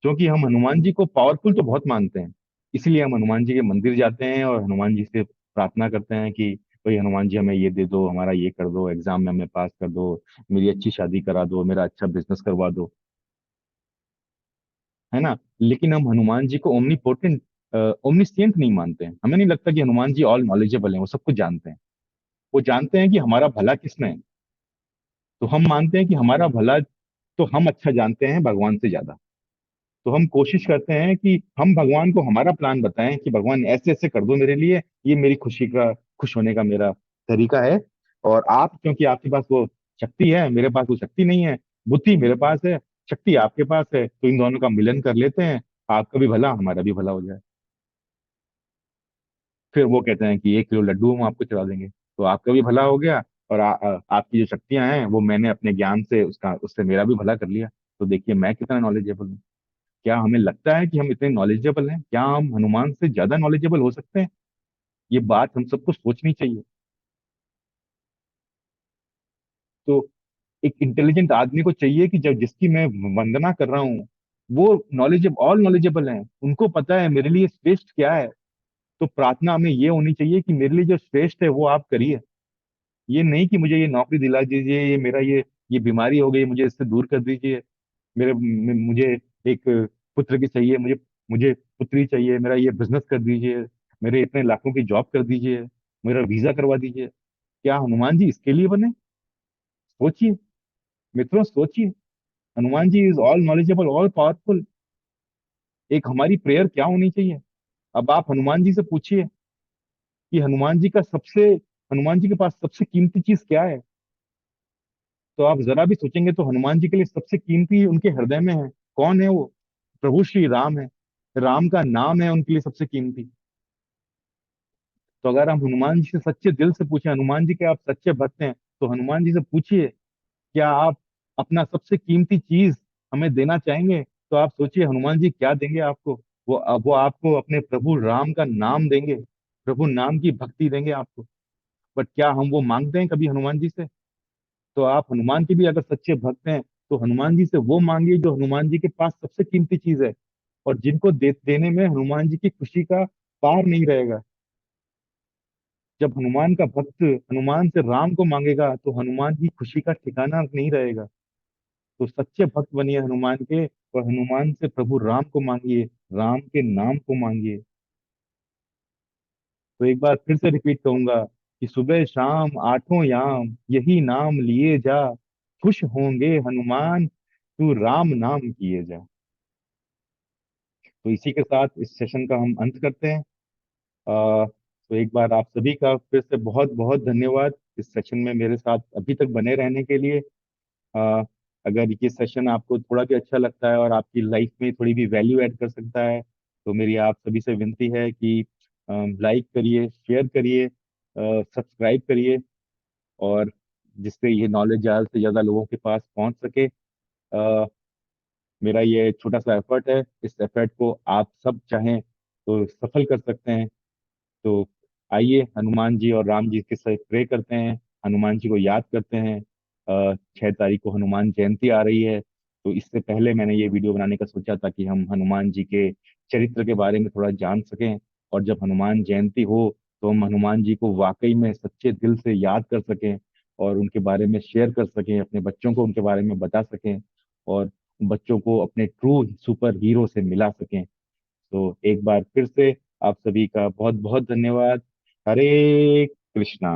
क्योंकि हम हनुमान जी को पावरफुल तो बहुत मानते हैं। इसलिए हम हनुमान जी के मंदिर जाते हैं और हनुमान जी से प्रार्थना करते हैं कि भाई हनुमान जी, हमें ये दे दो, हमारा ये कर दो, एग्जाम में हमें पास कर दो, मेरी अच्छी शादी करा दो, मेरा अच्छा बिजनेस करवा दो। है ना? लेकिन हम हनुमान जी को ओमनी पोटेंट, ओमनीसिएंट नहीं मानते हैं। हमें नहीं लगता कि हनुमान जी ऑल नॉलेजेबल हैं, वो सब कुछ जानते हैं। वो जानते हैं कि हमारा भला किसने है। तो हम मानते हैं कि हमारा भला तो हम अच्छा जानते हैं भगवान से ज्यादा। तो हम कोशिश करते हैं कि हम भगवान को हमारा प्लान बताएं कि भगवान ऐसे ऐसे कर दो मेरे लिए, ये मेरी खुशी का, खुश होने का मेरा तरीका है। और आप, क्योंकि आपके पास वो शक्ति है, मेरे पास वो शक्ति नहीं है, बुद्धि मेरे पास है, शक्ति आपके पास है, तो इन दोनों का मिलन कर लेते हैं, आपका भी भला हमारा भी भला हो जाए। फिर वो कहते हैं कि 1 किलो लड्डू हम आपको चढ़ा देंगे, तो आपका भी भला हो गया। और आपकी जो शक्तियां हैं वो मैंने अपने ज्ञान से उसका उससे मेरा भी भला कर लिया। तो देखिए मैं कितना नॉलेजेबल हूँ। क्या हमें लगता है कि हम इतने नॉलेजेबल हैं? क्या हम हनुमान से ज्यादा नॉलेजेबल हो सकते हैं? ये बात हम सबको सोचनी चाहिए। तो एक इंटेलिजेंट आदमी को चाहिए कि जब जिसकी मैं वंदना कर रहा हूँ वो नॉलेजेबल, ऑल नॉलेजेबल हैं, उनको पता है मेरे लिए श्रेष्ठ क्या है। तो प्रार्थना हमें ये होनी चाहिए कि मेरे लिए जो श्रेष्ठ है वो आप करिए। ये नहीं कि मुझे ये नौकरी दिला दीजिए, ये मेरा ये बीमारी हो गई, मुझे इससे दूर कर दीजिए। मुझे एक पुत्र की चाहिए, मुझे मुझे पुत्री चाहिए, मेरा ये बिजनेस कर दीजिए, मेरे इतने लाखों की जॉब कर दीजिए, मेरा वीजा करवा दीजिए। क्या हनुमान जी इसके लिए बने? सोचिए मित्रों, सोचिए। Hanuman ji is all knowledgeable, all powerful. एक हमारी प्रेयर क्या होनी चाहिए? अब आप हनुमान जी से पूछिए कि हनुमान जी के पास सबसे कीमती चीज क्या है। तो आप जरा भी सोचेंगे तो हनुमान जी के लिए सबसे कीमती उनके हृदय में है। कौन है वो? प्रभु श्री राम है। राम का नाम है उनके लिए सबसे कीमती। तो अगर हम हनुमान जी से सच्चे दिल से पूछें, हनुमान जी के आप सच्चे भक्त हैं, तो हनुमान जी से पूछिए, क्या आप अपना सबसे कीमती चीज हमें देना चाहेंगे? तो आप सोचिए हनुमान जी क्या देंगे आपको। वो आपको अपने प्रभु राम का नाम देंगे, प्रभु नाम की भक्ति देंगे आपको। बट क्या हम वो मांगते हैं कभी हनुमान जी से? तो आप हनुमान के भी अगर सच्चे भक्त हैं तो हनुमान जी से वो मांगिए जो हनुमान जी के पास सबसे कीमती चीज है, और जिनको देने में हनुमान जी की खुशी का पार नहीं रहेगा। जब हनुमान का भक्त हनुमान से राम को मांगेगा तो हनुमान की खुशी का ठिकाना नहीं रहेगा। तो सच्चे भक्त बनिए हनुमान के, और हनुमान से प्रभु राम को मांगिए, राम के नाम को मांगिए। तो एक बार फिर से रिपीट करूंगा कि सुबह शाम आठों याम यही नाम लिए जा, खुश होंगे हनुमान तू राम नाम किए जा। तो इसी के साथ इस सेशन का हम अंत करते हैं। तो एक बार आप सभी का फिर से बहुत बहुत धन्यवाद इस सेशन में मेरे साथ अभी तक बने रहने के लिए। अ, अगर ये सेशन आपको थोड़ा भी अच्छा लगता है और आपकी लाइफ में थोड़ी भी वैल्यू ऐड कर सकता है, तो मेरी आप सभी से विनती है कि लाइक करिए, शेयर करिए, सब्सक्राइब करिए, और जिससे ये नॉलेज ज़्यादा से ज़्यादा लोगों के पास पहुंच सके। मेरा ये छोटा सा एफर्ट है, इस एफर्ट को आप सब चाहें तो सफल कर सकते हैं। तो आइए हनुमान जी और राम जी के साथ प्रे करते हैं, हनुमान जी को याद करते हैं। 6 तारीख को हनुमान जयंती आ रही है, तो इससे पहले मैंने ये वीडियो बनाने का सोचा था कि हम हनुमान जी के चरित्र के बारे में थोड़ा जान सकें, और जब हनुमान जयंती हो तो हम हनुमान जी को वाकई में सच्चे दिल से याद कर सकें, और उनके बारे में शेयर कर सकें, अपने बच्चों को उनके बारे में बता सकें, और बच्चों को अपने ट्रू सुपर हीरो से मिला सकें। तो एक बार फिर से आप सभी का बहुत बहुत धन्यवाद। हरे कृष्णा।